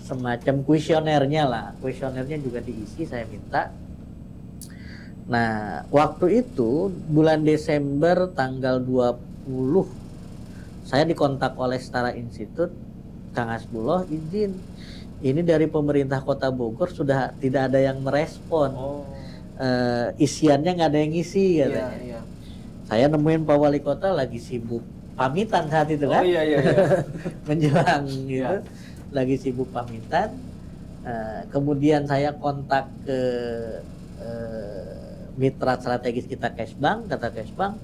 semacam kuesionernya lah, kuesionernya juga diisi, saya minta. Nah, waktu itu bulan Desember tanggal 20 saya dikontak oleh Setara Institut, Kang Hasbullah izin. Ini dari pemerintah Kota Bogor sudah tidak ada yang merespon. Isiannya nggak ada yang ngisi katanya. Iya. Saya nemuin Pak Wali Kota lagi sibuk pamitan saat itu kan. Iya. Menjelang gitu. Lagi sibuk pamitan. Kemudian saya kontak ke mitra strategis kita Kesbang, kata Kesbang,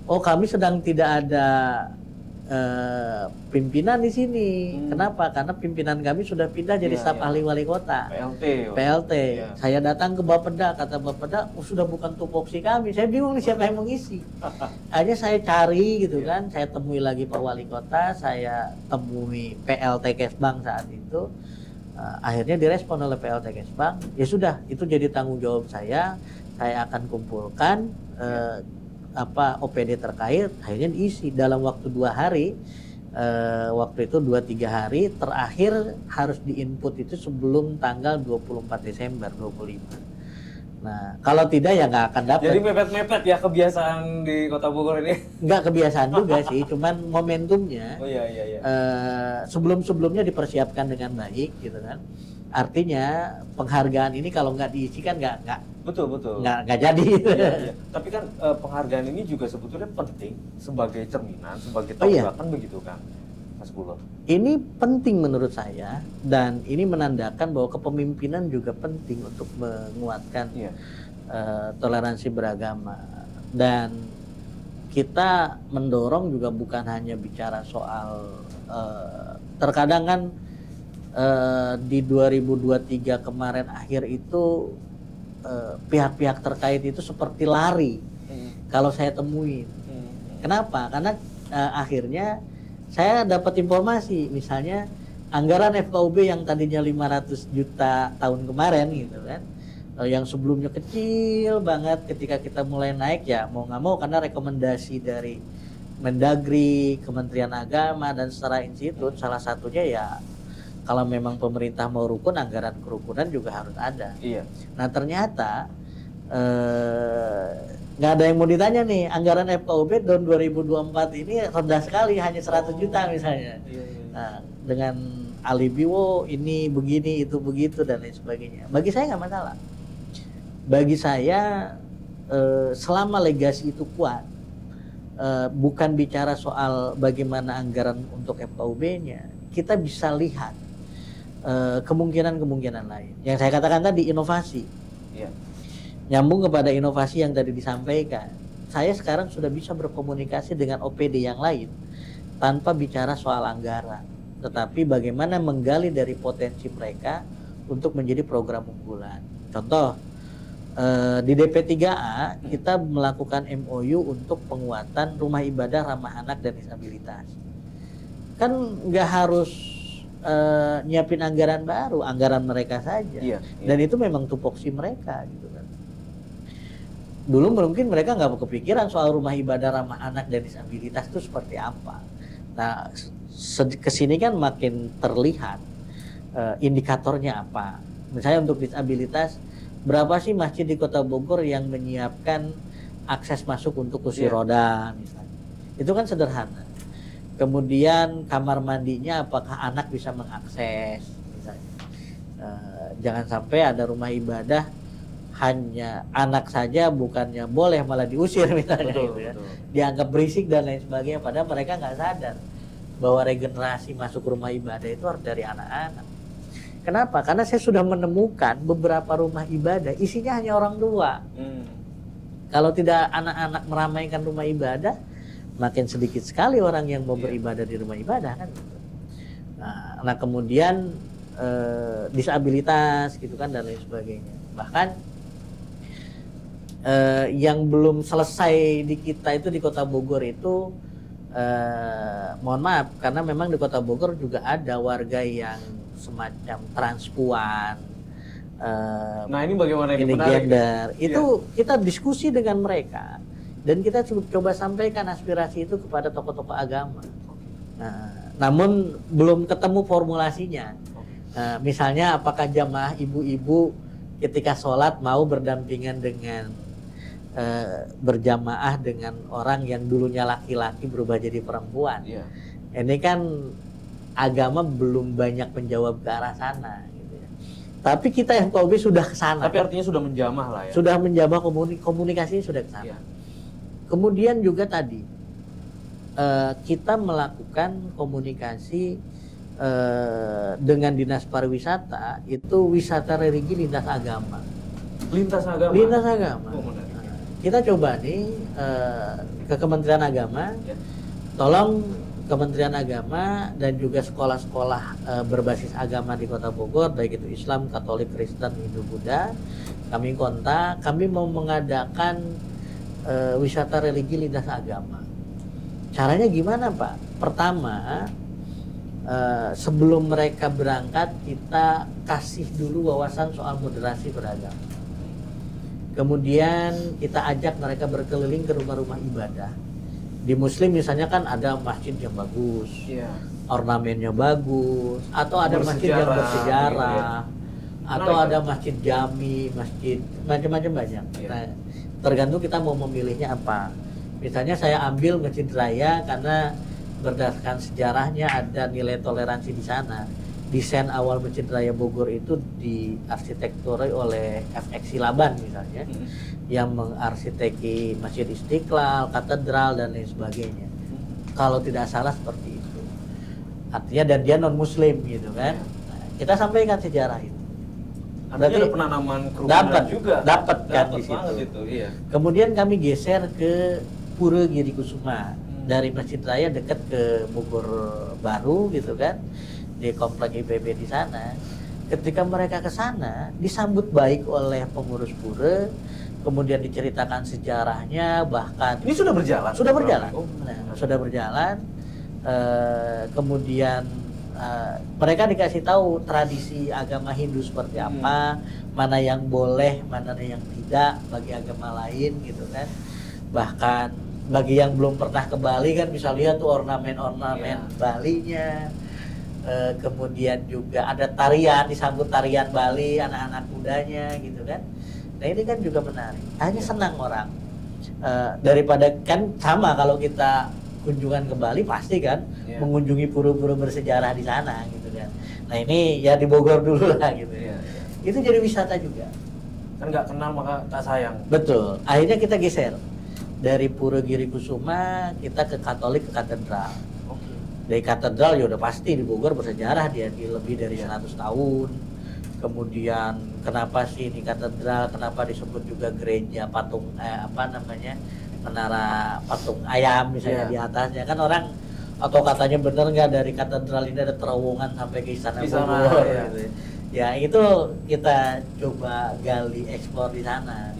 oh kami sedang tidak ada pimpinan di sini. Kenapa? Karena pimpinan kami sudah pindah jadi staf ahli wali kota. PLT. Ya. Saya datang ke Bapeda, kata Bapeda, oh, sudah bukan tupoksi kami. Saya bingung nih siapa yang mengisi. Akhirnya saya cari gitu kan, saya temui lagi Pak Wali Kota, saya temui PLT Kesbang saat itu. Akhirnya direspon oleh PLT Kesbang. Ya sudah, itu jadi tanggung jawab saya akan kumpulkan OPD terkait, akhirnya diisi dalam waktu 2 hari. Waktu itu 2-3 hari, terakhir harus diinput itu sebelum tanggal 24 Desember 25. Nah, kalau tidak ya nggak akan dapat. Jadi mepet-mepet ya kebiasaan di Kota Bogor ini? Nggak kebiasaan juga sih, cuman momentumnya. Iya. Sebelum-sebelumnya dipersiapkan dengan baik gitu kan. Artinya penghargaan ini kalau nggak diisi kan nggak betul nggak jadi. Iya. Tapi kan penghargaan ini juga sebetulnya penting sebagai cerminan, sebagai tonggak begitu kan, Mas Bulo. Ini penting menurut saya, dan ini menandakan bahwa kepemimpinan juga penting untuk menguatkan toleransi beragama. Dan kita mendorong juga bukan hanya bicara soal terkadang kan di 2023 kemarin akhir itu pihak-pihak terkait itu seperti lari kalau saya temuin. Kenapa? Karena akhirnya saya dapat informasi, misalnya anggaran FKUB yang tadinya 500 juta tahun kemarin gitu kan, yang sebelumnya kecil banget, ketika kita mulai naik ya mau nggak mau karena rekomendasi dari Mendagri, Kementerian Agama dan Setara Institut, salah satunya ya kalau memang pemerintah mau rukun, anggaran kerukunan juga harus ada. Iya. Nah ternyata nggak ada yang mau ditanya nih, anggaran FKUB tahun 2024 ini rendah sekali, hanya 100 juta misalnya. Iya. Nah, dengan alibi, ini begini, itu begitu dan lain sebagainya. Bagi saya nggak masalah. Bagi saya selama legasi itu kuat, bukan bicara soal bagaimana anggaran untuk FKUB-nya, kita bisa lihat kemungkinan-kemungkinan lain. Yang saya katakan tadi, inovasi. Ya. Nyambung kepada inovasi yang tadi disampaikan. Saya sekarang sudah bisa berkomunikasi dengan OPD yang lain tanpa bicara soal anggaran, tetapi bagaimana menggali dari potensi mereka untuk menjadi program unggulan. Contoh, di DP3A kita melakukan MOU untuk penguatan rumah ibadah ramah anak dan disabilitas. Kan nggak harus nyiapin anggaran baru, anggaran mereka saja. Iya. Dan itu memang tupoksi mereka gitu kan. Dulu mungkin mereka nggak kepikiran soal rumah ibadah ramah anak dan disabilitas itu seperti apa. Nah, kesini kan makin terlihat indikatornya apa. Misalnya untuk disabilitas, berapa sih masjid di Kota Bogor yang menyiapkan akses masuk untuk kursi roda misalnya. Itu kan sederhana. Kemudian kamar mandinya apakah anak bisa mengakses misalnya. Jangan sampai ada rumah ibadah hanya anak saja, bukannya boleh malah diusir misalnya. Betul, gitu ya. Dianggap berisik dan lain sebagainya, padahal mereka nggak sadar bahwa regenerasi masuk rumah ibadah itu harus dari anak-anak. Kenapa? Karena saya sudah menemukan beberapa rumah ibadah isinya hanya orang tua. Kalau tidak anak-anak meramaikan rumah ibadah, makin sedikit sekali orang yang mau beribadah di rumah ibadah kan. Nah kemudian disabilitas gitu kan dan lain sebagainya. Bahkan yang belum selesai di kita itu di Kota Bogor itu, mohon maaf karena memang di Kota Bogor juga ada warga yang semacam transpuan. Nah ini bagaimana ini gender. Itu kita diskusi dengan mereka. Dan kita coba sampaikan aspirasi itu kepada tokoh-tokoh agama. Namun belum ketemu formulasinya. Misalnya apakah jamaah ibu-ibu ketika sholat mau berdampingan dengan berjamaah dengan orang yang dulunya laki-laki berubah jadi perempuan. Iya. Ini kan agama belum banyak menjawab ke arah sana. Gitu ya. Tapi kita FKUB sudah ke sana. Tapi artinya sudah menjamah lah ya. Sudah menjamah komunikasi sudah ke sana. Iya. Kemudian juga tadi kita melakukan komunikasi dengan Dinas Pariwisata, itu wisata religi lintas agama. Lintas agama. Lintas agama. Oh, menarik. Kita coba nih ke Kementerian Agama, Ya. tolong Kementerian Agama dan juga sekolah-sekolah berbasis agama di Kota Bogor, baik itu Islam, Katolik, Kristen, Hindu, Buddha, kami kontak, kami mau mengadakan wisata religi lintas agama. Caranya gimana, Pak? Pertama, sebelum mereka berangkat, kita kasih dulu wawasan soal moderasi beragama. Kemudian kita ajak mereka berkeliling ke rumah-rumah ibadah. Di Muslim misalnya kan ada masjid yang bagus, Iya. ornamennya bagus, atau ada masjid yang bersejarah, atau ada masjid jami, masjid macam-macam banyak. Iya. Nah, tergantung kita mau memilihnya apa. Misalnya saya ambil Masjid Raya karena berdasarkan sejarahnya ada nilai toleransi di sana. Desain awal Masjid Raya Bogor itu diarsitekturi oleh FX Silaban misalnya, yang mengarsiteki Masjid Istiqlal, katedral dan lain sebagainya. Kalau tidak salah seperti itu. Artinya dan dia non Muslim gitu kan. Nah, kita sampaikan sejarah itu. Artinya ada penanaman kerukunan juga. Dapat kan Dapat di situ. banget itu, iya. Kemudian kami geser ke Pura Giri Kusuma. Dari Masjid Raya dekat ke Bogor Baru gitu kan, di komplek IPB di sana. Ketika mereka ke sana disambut baik oleh pengurus pura, kemudian diceritakan sejarahnya, bahkan Ini sudah berjalan. sudah berjalan. Oh, Nah, sudah berjalan. Kemudian mereka dikasih tahu tradisi agama Hindu seperti apa, mana yang boleh, mana yang tidak bagi agama lain gitu kan. Bahkan bagi yang belum pernah ke Bali kan bisa lihat tuh ornamen-ornamen Balinya. Kemudian juga ada tarian, disambut tarian Bali anak-anak mudanya gitu kan. Nah ini kan juga menarik. Hanya senang orang. Daripada kan sama kalau kita kunjungan ke Bali pasti kan mengunjungi pura-pura bersejarah di sana gitu kan. Nah ini ya di Bogor dulu lah gitu. Itu jadi wisata juga. Kan nggak kenal maka tak sayang. Betul. Akhirnya kita geser dari Pura Giri Kusuma kita ke Katolik, ke katedral. Dari katedral ya udah pasti di Bogor bersejarah, dia di lebih dari 100 tahun. Kemudian kenapa sih di katedral, kenapa disebut juga gereja patung menara patung ayam misalnya di atasnya, kan orang atau katanya bener nggak dari katedral ini ada terowongan sampai ke istana Bogor gitu. Ya itu kita coba gali eksplor di sana.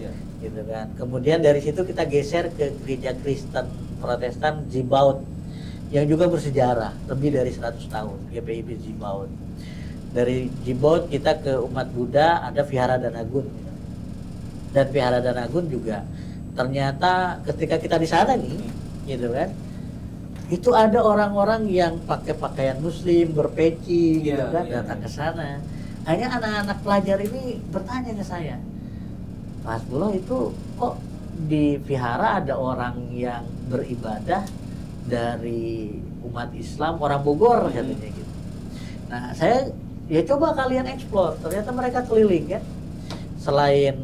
Gitu kan. Kemudian dari situ kita geser ke gereja Kristen Protestan Zibaut yang juga bersejarah lebih dari 100 tahun, GPIB Zibaut. Dari Zibaut kita ke umat Buddha, ada Vihara Danagun. Dan Vihara Danagun juga ternyata ketika kita di sana nih, gitu kan, itu ada orang-orang yang pakai pakaian Muslim, berpeci, gitu kan, datang ke sana. Hanya anak-anak pelajar ini bertanya ke saya, Mas Bulo, itu kok di vihara ada orang yang beribadah dari umat Islam, orang Bogor katanya gitu. Nah saya ya coba kalian eksplor, ternyata mereka keliling kan. Selain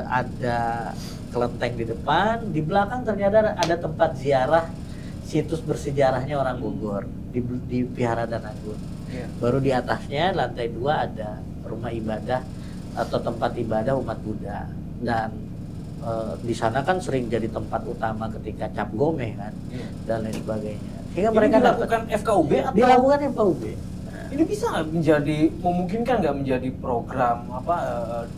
ada kelenteng di depan, di belakang ternyata ada tempat ziarah situs bersejarahnya orang Bogor di Vihara Danagun. Baru di atasnya lantai 2 ada rumah ibadah atau tempat ibadah umat Buddha, dan di sana kan sering jadi tempat utama ketika cap gomeh kan dan lain sebagainya. Sehingga ini mereka dilakukan FKUB atau dilakukan FKUB. Ini bisa nggak menjadi, memungkinkan nggak menjadi program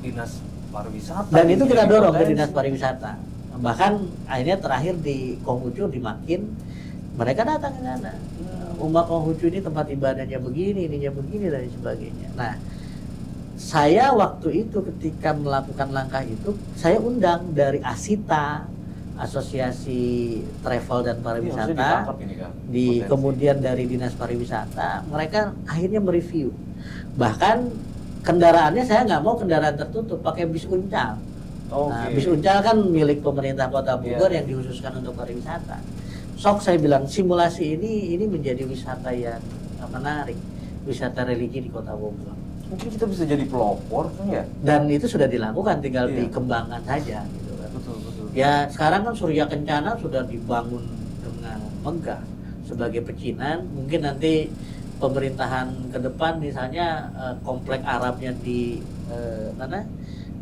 dinas pariwisata? Dan itu kita dorong ke dinas pariwisata. Bahkan akhirnya terakhir di Konghucu di Makin mereka datang ke sana. Umat Konghucu ini tempat ibadahnya begini, ininya begini dan sebagainya. Nah, saya waktu itu ketika melakukan langkah itu, saya undang dari ASITA, Asosiasi Travel dan Pariwisata, kemudian dari Dinas Pariwisata, mereka akhirnya mereview. Bahkan kendaraannya saya nggak mau kendaraan tertutup, pakai bis uncal. Nah, bis Uncal kan milik pemerintah Kota Bogor yang dikhususkan untuk pariwisata. Sok saya bilang simulasi ini menjadi wisata yang menarik, wisata religi di Kota Bogor. Mungkin kita bisa jadi pelopor kan ya? Dan itu sudah dilakukan, tinggal dikembangkan saja gitu kan. Betul. Ya sekarang kan Surya Kencana sudah dibangun dengan megah sebagai pecinan. Mungkin nanti pemerintahan ke depan misalnya komplek Arabnya di mana?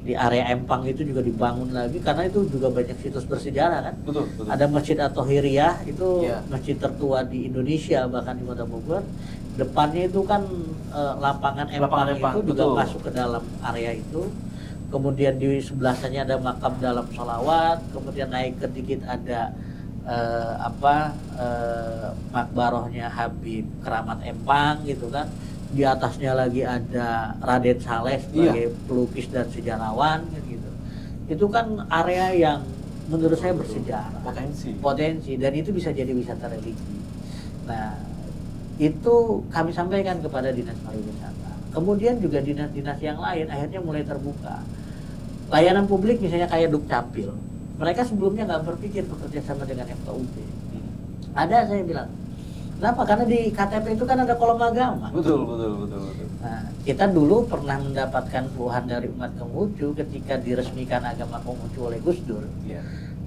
Di area Empang itu juga dibangun lagi karena itu juga banyak situs bersejarah kan. Betul. Ada Masjid At-Tahiriyah itu masjid tertua di Indonesia bahkan di Kota Bogor. Depannya itu kan lapangan Empang itu juga masuk ke dalam area itu. Kemudian di sebelah sana ada makam dalam sholawat. Kemudian naik sedikit ada makbarohnya Habib Keramat Empang gitu kan. Di atasnya lagi ada Raden Saleh sebagai pelukis dan sejarawan gitu. Itu kan area yang menurut saya bersejarah, potensi dan itu bisa jadi wisata religi. Nah, itu kami sampaikan kepada Dinas Pariwisata. Kemudian juga dinas-dinas yang lain akhirnya mulai terbuka. Layanan publik misalnya kayak Dukcapil. Mereka sebelumnya nggak berpikir bekerja sama dengan FKUB. Ada saya bilang, kenapa? Karena di KTP itu kan ada kolom agama. Betul. Nah, kita dulu pernah mendapatkan keluhan dari umat Konghucu ketika diresmikan agama Konghucu oleh Gus Dur.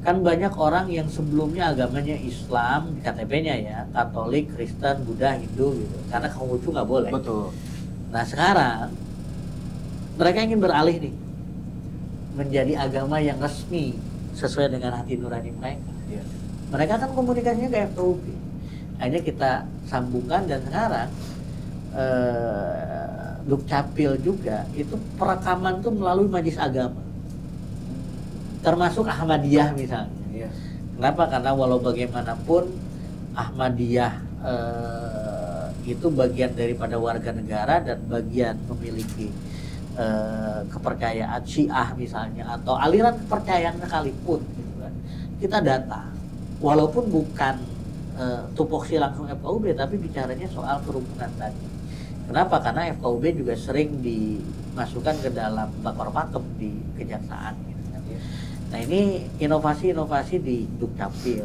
Kan banyak orang yang sebelumnya agamanya Islam di KTP-nya ya, Katolik, Kristen, Buddha, Hindu gitu. Karena Konghucu nggak boleh. Betul. Nah sekarang mereka ingin beralih nih menjadi agama yang resmi sesuai dengan hati nurani mereka. Mereka kan komunikasinya ke FKUB. Akhirnya kita sambungkan dan sekarang Dukcapil juga itu perekaman tuh melalui majelis agama, termasuk Ahmadiyah misalnya. Kenapa? Karena walau bagaimanapun Ahmadiyah itu bagian daripada warga negara dan bagian memiliki kepercayaan Syiah misalnya atau aliran kepercayaan sekalipun gitu kan. Kita data walaupun bukan tupoksi langsung FKUB tapi bicaranya soal kerukunan tadi. Kenapa? Karena FKUB juga sering dimasukkan ke dalam bakor pakem di kejaksaan gitu kan. Nah ini inovasi-inovasi di Dukcapil.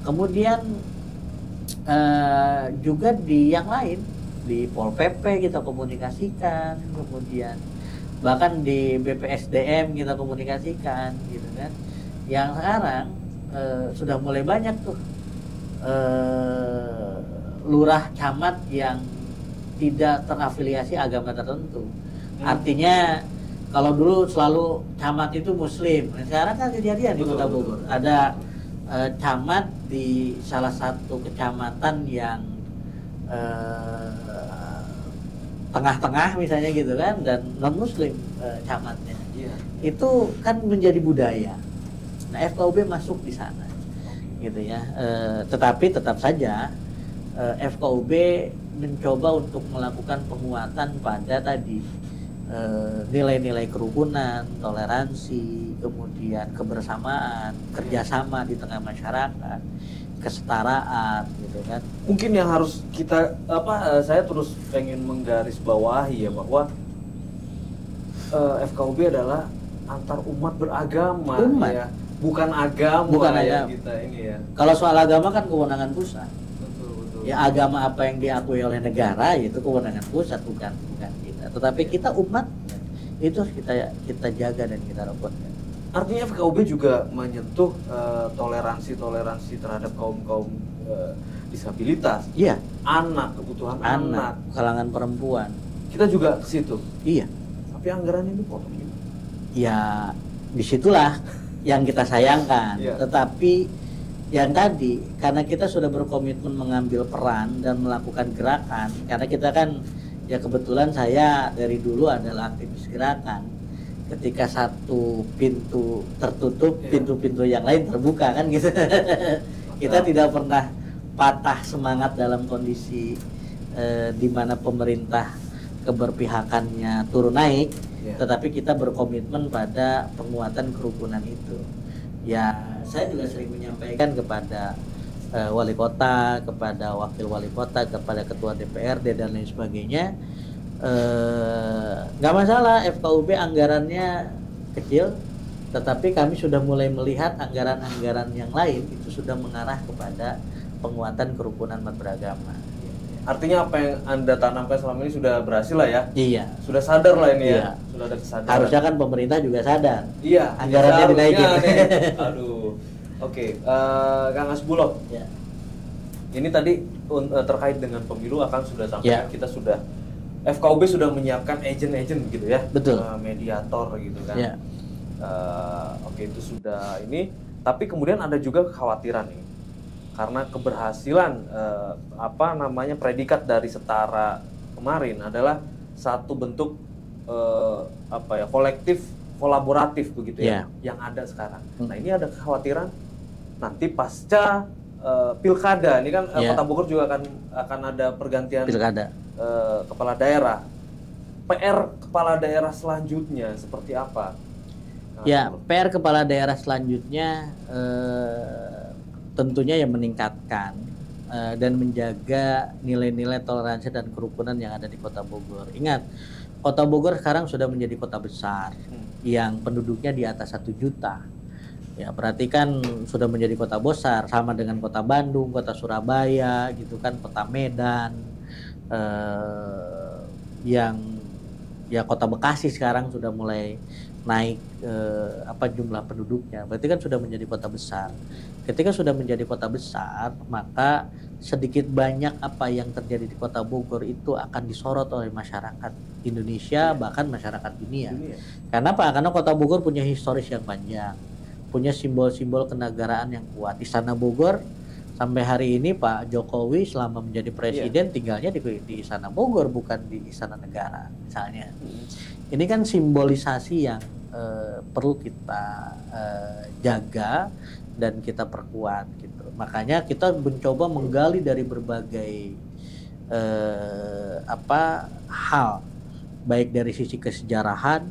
Kemudian juga di yang lain di Pol PP kita komunikasikan, kemudian bahkan di BPSDM kita komunikasikan gitu kan. Yang sekarang sudah mulai banyak tuh lurah camat yang tidak terafiliasi agama tertentu. Artinya kalau dulu selalu camat itu Muslim, sekarang kan kejadian di Kota Bogor ada camat di salah satu kecamatan yang tengah-tengah misalnya gitu kan dan non Muslim camatnya. Itu kan menjadi budaya. Nah FKUB masuk di sana, gitu ya. Tetapi tetap saja FKUB mencoba untuk melakukan penguatan pada tadi nilai-nilai kerukunan, toleransi, kemudian kebersamaan, kerjasama di tengah masyarakat, kesetaraan, gitu kan. Mungkin yang harus kita saya terus pengen menggarisbawahi ya bahwa FKUB adalah antar umat beragama, ya, bukan agama ya kita ini ya. Kalau soal agama kan kewenangan pusat. Ya agama apa yang diakui oleh negara itu kewenangan pusat bukan kita. Tetapi kita umat itu harus kita jaga dan kita rawatkan. Artinya FKUB juga menyentuh toleransi terhadap kaum disabilitas. Iya. Anak, kebutuhan anak, kalangan perempuan. Kita juga ke situ. Iya. Tapi anggaran ini potong gimana? Ya disitulah yang kita sayangkan. Tetapi yang tadi, karena kita sudah berkomitmen mengambil peran dan melakukan gerakan, karena kita kan, ya kebetulan saya dari dulu adalah aktivis gerakan. Ketika satu pintu tertutup, pintu-pintu yang lain terbuka kan gitu. Kita tidak pernah patah semangat dalam kondisi di mana pemerintah keberpihakannya turun naik, tetapi kita berkomitmen pada penguatan kerukunan itu. Ya, saya juga sering menyampaikan kepada wali kota, kepada wakil wali kota, kepada ketua DPRD dan lain sebagainya. Nggak masalah FKUB anggarannya kecil, tetapi kami sudah mulai melihat anggaran-anggaran yang lain itu sudah mengarah kepada penguatan kerukunan umat beragama. Artinya apa yang Anda tanamkan selama ini sudah berhasil lah ya? Iya. Sudah sadar lah ini Iya. ya? Sudah ada kesadaran. Harusnya kan pemerintah juga sadar. Iya. Anggarannya seharusnya dinaikin. nih. Aduh. Oke, Kang Hasbullah. Ya. Ini tadi terkait dengan pemilu akan sudah sampai Ya. kita sudah FKUB sudah menyiapkan agen-agen begitu ya? Betul. Mediator gitu kan. Ya. Oke, itu sudah ini. Tapi kemudian ada juga kekhawatiran nih. Karena keberhasilan predikat dari Setara kemarin adalah satu bentuk kolektif kolaboratif begitu ya yang ada sekarang. Nah, ini ada kekhawatiran nanti pasca pilkada ini kan Kota Bogor juga akan ada pergantian pilkada kepala daerah. PR kepala daerah selanjutnya seperti apa? Ya, PR kepala daerah selanjutnya tentunya yang meningkatkan dan menjaga nilai-nilai toleransi dan kerukunan yang ada di Kota Bogor. Ingat, Kota Bogor sekarang sudah menjadi kota besar yang penduduknya di atas 1 juta. Ya, berarti kan sudah menjadi kota besar sama dengan Kota Bandung, Kota Surabaya, gitu kan, Kota Medan, yang ya Kota Bekasi sekarang sudah mulai naik jumlah penduduknya. Berarti kan sudah menjadi kota besar. Ketika sudah menjadi kota besar, maka sedikit banyak apa yang terjadi di Kota Bogor itu akan disorot oleh masyarakat Indonesia, bahkan masyarakat dunia. Karena apa? Karena Kota Bogor punya historis yang panjang, punya simbol-simbol kenegaraan yang kuat. Istana Bogor sampai hari ini Pak Jokowi selama menjadi presiden tinggalnya di Istana Bogor, bukan di Istana Negara misalnya. Ini kan simbolisasi yang perlu kita jaga dan kita perkuat gitu. Makanya kita mencoba menggali dari berbagai hal, baik dari sisi kesejarahan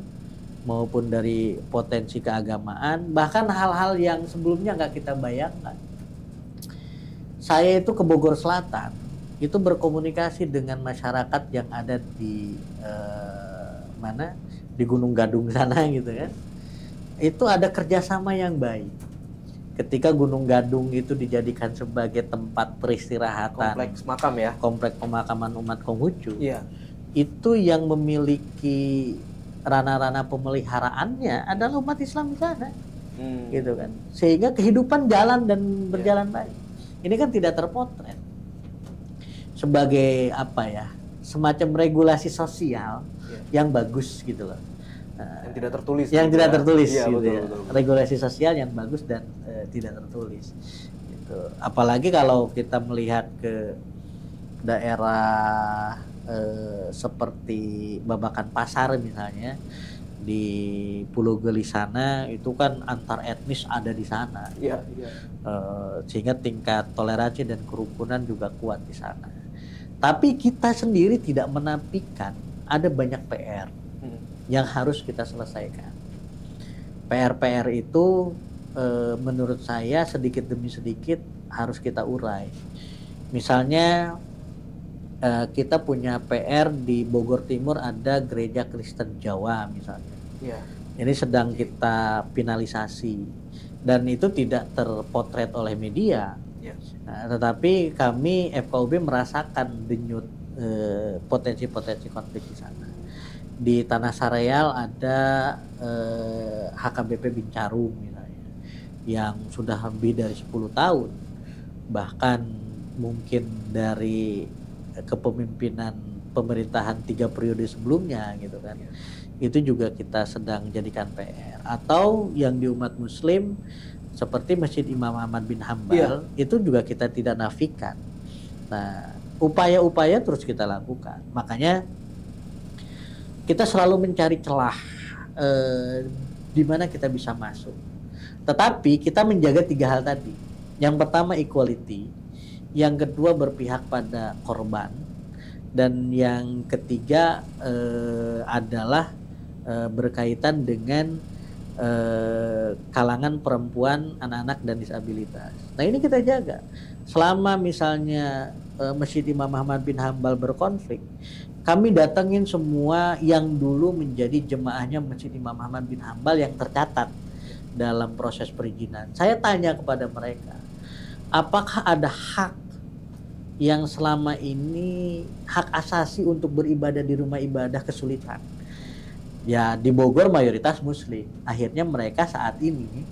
maupun dari potensi keagamaan, bahkan hal-hal yang sebelumnya nggak kita bayangkan. Saya itu ke Bogor Selatan, itu berkomunikasi dengan masyarakat yang ada di di Gunung Gadung sana gitu kan. Itu ada kerjasama yang baik. Ketika Gunung Gadung itu dijadikan sebagai tempat peristirahatan, kompleks makam ya, kompleks pemakaman umat Konghucu, itu yang memiliki ranah-ranah pemeliharaannya adalah umat Islam di sana, gitu kan. Sehingga kehidupan jalan dan berjalan baik. Ini kan tidak terpotret sebagai semacam regulasi sosial yang bagus gitu loh. Yang tidak tertulis. Yang tidak tertulis, iya, gitu betul, ya. betul. Regulasi sosial yang bagus dan tidak tertulis. Gitu. Apalagi kalau kita melihat ke daerah seperti Babakan Pasar misalnya, di Pulau Geli sana itu kan antar etnis ada di sana. Iya. Sehingga tingkat toleransi dan kerukunan juga kuat di sana. Tapi kita sendiri tidak menafikan ada banyak PR yang harus kita selesaikan. PR-PR itu menurut saya sedikit demi sedikit harus kita urai. Misalnya kita punya PR di Bogor Timur, ada Gereja Kristen Jawa misalnya. Ini sedang kita finalisasi dan itu tidak terpotret oleh media. Nah, tetapi kami FKUB merasakan denyut potensi-potensi konflik di sana. Di Tanah Sareal ada HKBP Bincarum misalnya, yang sudah lebih dari 10 tahun, bahkan mungkin dari kepemimpinan pemerintahan 3 periode sebelumnya gitu kan. Itu juga kita sedang jadikan PR. Atau yang di umat Muslim seperti Masjid Imam Ahmad bin Hambal, itu juga kita tidak nafikan. Nah, upaya-upaya terus kita lakukan. Makanya kita selalu mencari celah di mana kita bisa masuk. Tetapi kita menjaga 3 hal tadi. Yang pertama equality, yang kedua berpihak pada korban, dan yang ketiga adalah berkaitan dengan kalangan perempuan, anak-anak dan disabilitas. Nah, ini kita jaga. Selama misalnya Masjid Imam Ahmad bin Hambal berkonflik, kami datengin semua yang dulu menjadi jemaahnya Masjid Imam Ahmad bin Hambal yang tercatat dalam proses perizinan. Saya tanya kepada mereka, apakah ada hak yang selama ini hak asasi untuk beribadah di rumah ibadah kesulitan? Ya di Bogor mayoritas Muslim. Akhirnya mereka saat ini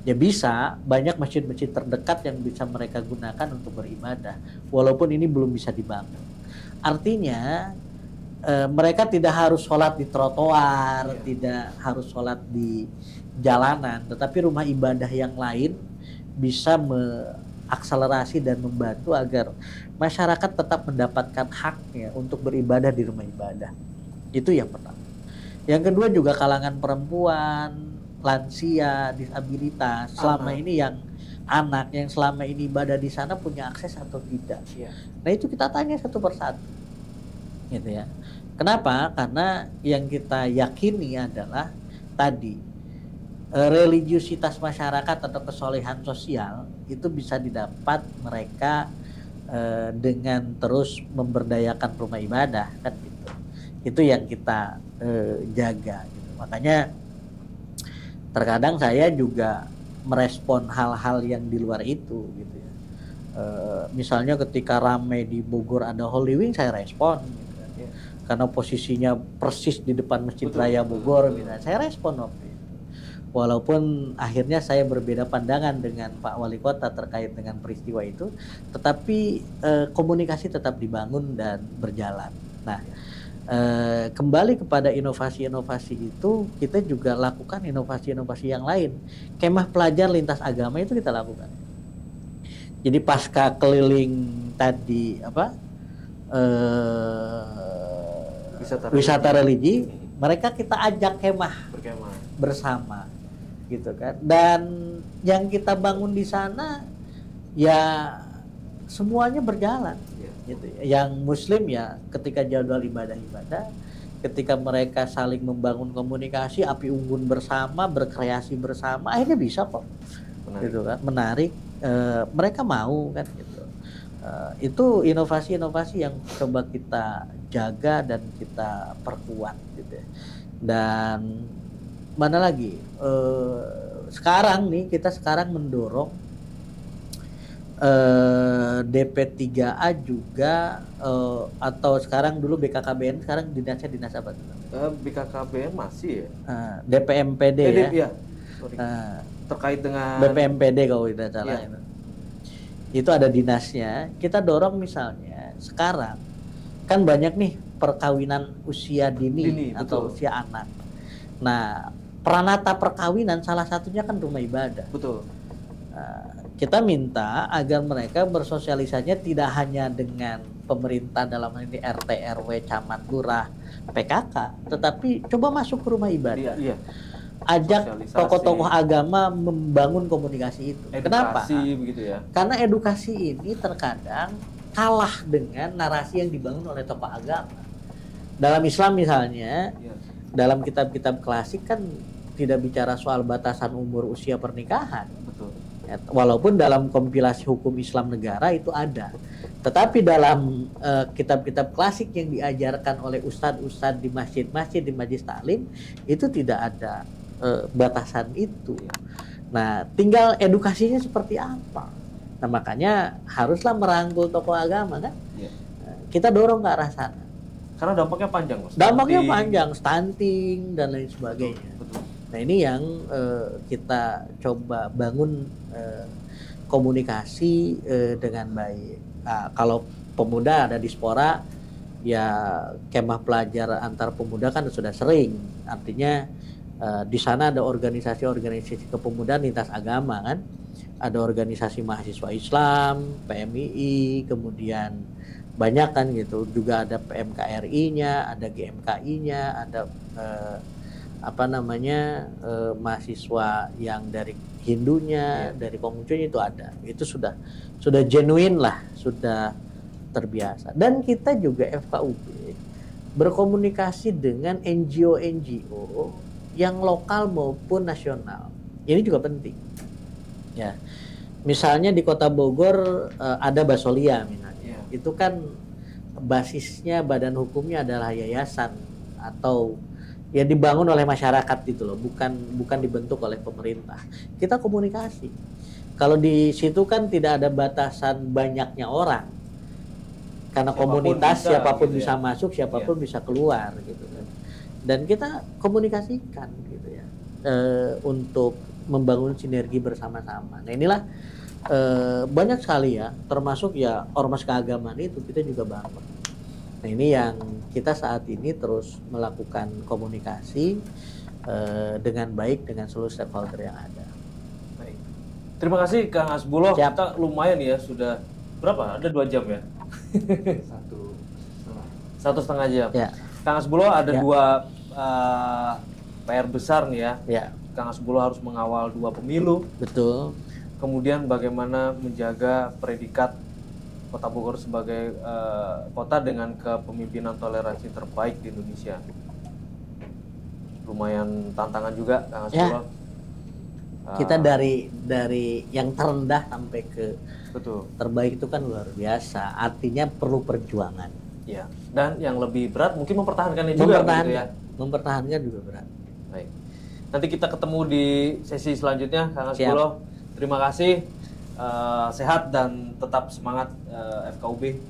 ya bisa, banyak masjid-masjid terdekat yang bisa mereka gunakan untuk beribadah, walaupun ini belum bisa dibangun. Artinya mereka tidak harus sholat di trotoar, tidak harus sholat di jalanan, tetapi rumah ibadah yang lain bisa mengakselerasi dan membantu agar masyarakat tetap mendapatkan haknya untuk beribadah di rumah ibadah. Itu yang pertama. Yang kedua juga kalangan perempuan, lansia, disabilitas, selama ini yang anak yang selama ini ibadah di sana punya akses atau tidak. Nah itu kita tanya satu persatu, gitu ya. Kenapa? Karena yang kita yakini adalah tadi religiusitas masyarakat atau kesolehan sosial itu bisa didapat mereka dengan terus memberdayakan rumah ibadah, kan gitu. Itu yang kita jaga. Gitu. Makanya terkadang saya juga merespon hal-hal yang di luar itu, gitu ya. Misalnya ketika ramai di Bogor ada Holy Wing, saya respon. Gitu. Karena posisinya persis di depan Masjid Raya Bogor, saya respon waktu itu. Walaupun akhirnya saya berbeda pandangan dengan Pak Wali Kota terkait dengan peristiwa itu, tetapi komunikasi tetap dibangun dan berjalan. Nah, kembali kepada inovasi-inovasi itu, kita juga lakukan inovasi-inovasi yang lain. Kemah pelajar lintas agama itu kita lakukan. Jadi pasca keliling tadi wisata religi, mereka kita ajak kemah bersama, gitu kan. Dan yang kita bangun di sana ya semuanya berjalan, gitu. Yang Muslim ya ketika jadwal ibadah, ketika mereka saling membangun komunikasi, api unggun bersama, berkreasi bersama, akhirnya bisa kok, gitu kan, menarik. Mereka mau kan, gitu. Itu inovasi-inovasi yang coba kita jaga dan kita perkuat, gitu ya. Dan mana lagi, sekarang nih kita mendorong DP3A juga, atau sekarang dulu BKKBN, sekarang dinasnya dinas apa tuh? BKKBN masih ya? DPMPD ya? Terkait dengan BPMPD kalau tidak salah. Itu ada dinasnya. Kita dorong misalnya sekarang kan banyak nih perkawinan usia dini atau usia anak. Nah, peranata perkawinan salah satunya kan rumah ibadah. Betul. Kita minta agar mereka bersosialisasinya tidak hanya dengan pemerintah dalam hal ini RT, RW, camat, lurah, PKK, tetapi coba masuk ke rumah ibadah. Iya. Ajak tokoh-tokoh agama membangun komunikasi itu. Kenapa? Begitu ya. Karena edukasi ini terkadang kalah dengan narasi yang dibangun oleh tokoh agama. Dalam Islam misalnya, dalam kitab-kitab klasik kan tidak bicara soal batasan umur usia pernikahan. Betul. Ya, walaupun dalam kompilasi hukum Islam negara itu ada. Tetapi dalam kitab-kitab klasik yang diajarkan oleh ustadz-ustadz di masjid-masjid, di majelis taklim, itu tidak ada batasan itu. Nah, tinggal edukasinya seperti apa. Nah, makanya haruslah merangkul tokoh agama kan. Kita dorong ke arah sana. Karena dampaknya panjang, Mas. Dampaknya panjang, stunting dan lain sebagainya. Betul. Nah, ini yang kita coba bangun komunikasi dengan baik. Nah, kalau pemuda ada dispora, ya kemah pelajar antar pemuda kan sudah sering. Artinya di sana ada organisasi-organisasi kepemudaan lintas agama kan, ada organisasi mahasiswa Islam, PMII, kemudian banyak kan gitu, juga ada PMKRI-nya, ada GMKI-nya, ada mahasiswa yang dari Hindunya, dari Konghucunya itu ada. Itu sudah genuine lah, sudah terbiasa. Dan kita juga FKUB berkomunikasi dengan NGO yang lokal maupun nasional. Ini juga penting. Ya. Misalnya di Kota Bogor ada Basolia misalnya. Itu kan basisnya badan hukumnya adalah yayasan atau ya dibangun oleh masyarakat gitu loh, bukan dibentuk oleh pemerintah. Kita komunikasi. Kalau di situ kan tidak ada batasan banyaknya orang. Karena Siapapun komunitas bisa, siapapun gitu bisa ya. masuk, siapapun bisa keluar gitu kan. Dan kita komunikasikan gitu ya. Untuk membangun sinergi bersama-sama. Nah, inilah banyak sekali ya, termasuk ya ormas keagamaan itu kita juga bangun. Nah, ini yang kita saat ini terus melakukan komunikasi dengan baik dengan seluruh stakeholder yang ada. Baik. Terima kasih Kang Hasbuloh. Siap. Kita lumayan ya, sudah berapa? Ada 2 jam ya? 1,5 jam. Ya. Kang Hasbuloh ada Ya. 2 PR besar nih ya. Ya, Kang Hasbuloh harus mengawal 2 pemilu. betul. Kemudian bagaimana menjaga predikat Kota Bogor sebagai kota dengan kepemimpinan toleransi terbaik di Indonesia. Lumayan tantangan juga Kang Hasbuloh. Kita dari yang terendah sampai ke Betul. terbaik itu kan luar biasa. Artinya perlu perjuangan. Ya. Dan yang lebih berat mungkin mempertahankannya juga begitu ya. Mempertahankan juga berat. Baik. Nanti kita ketemu di sesi selanjutnya Kang Siap. Hasbuloh. Terima kasih. Sehat dan tetap semangat FKUB.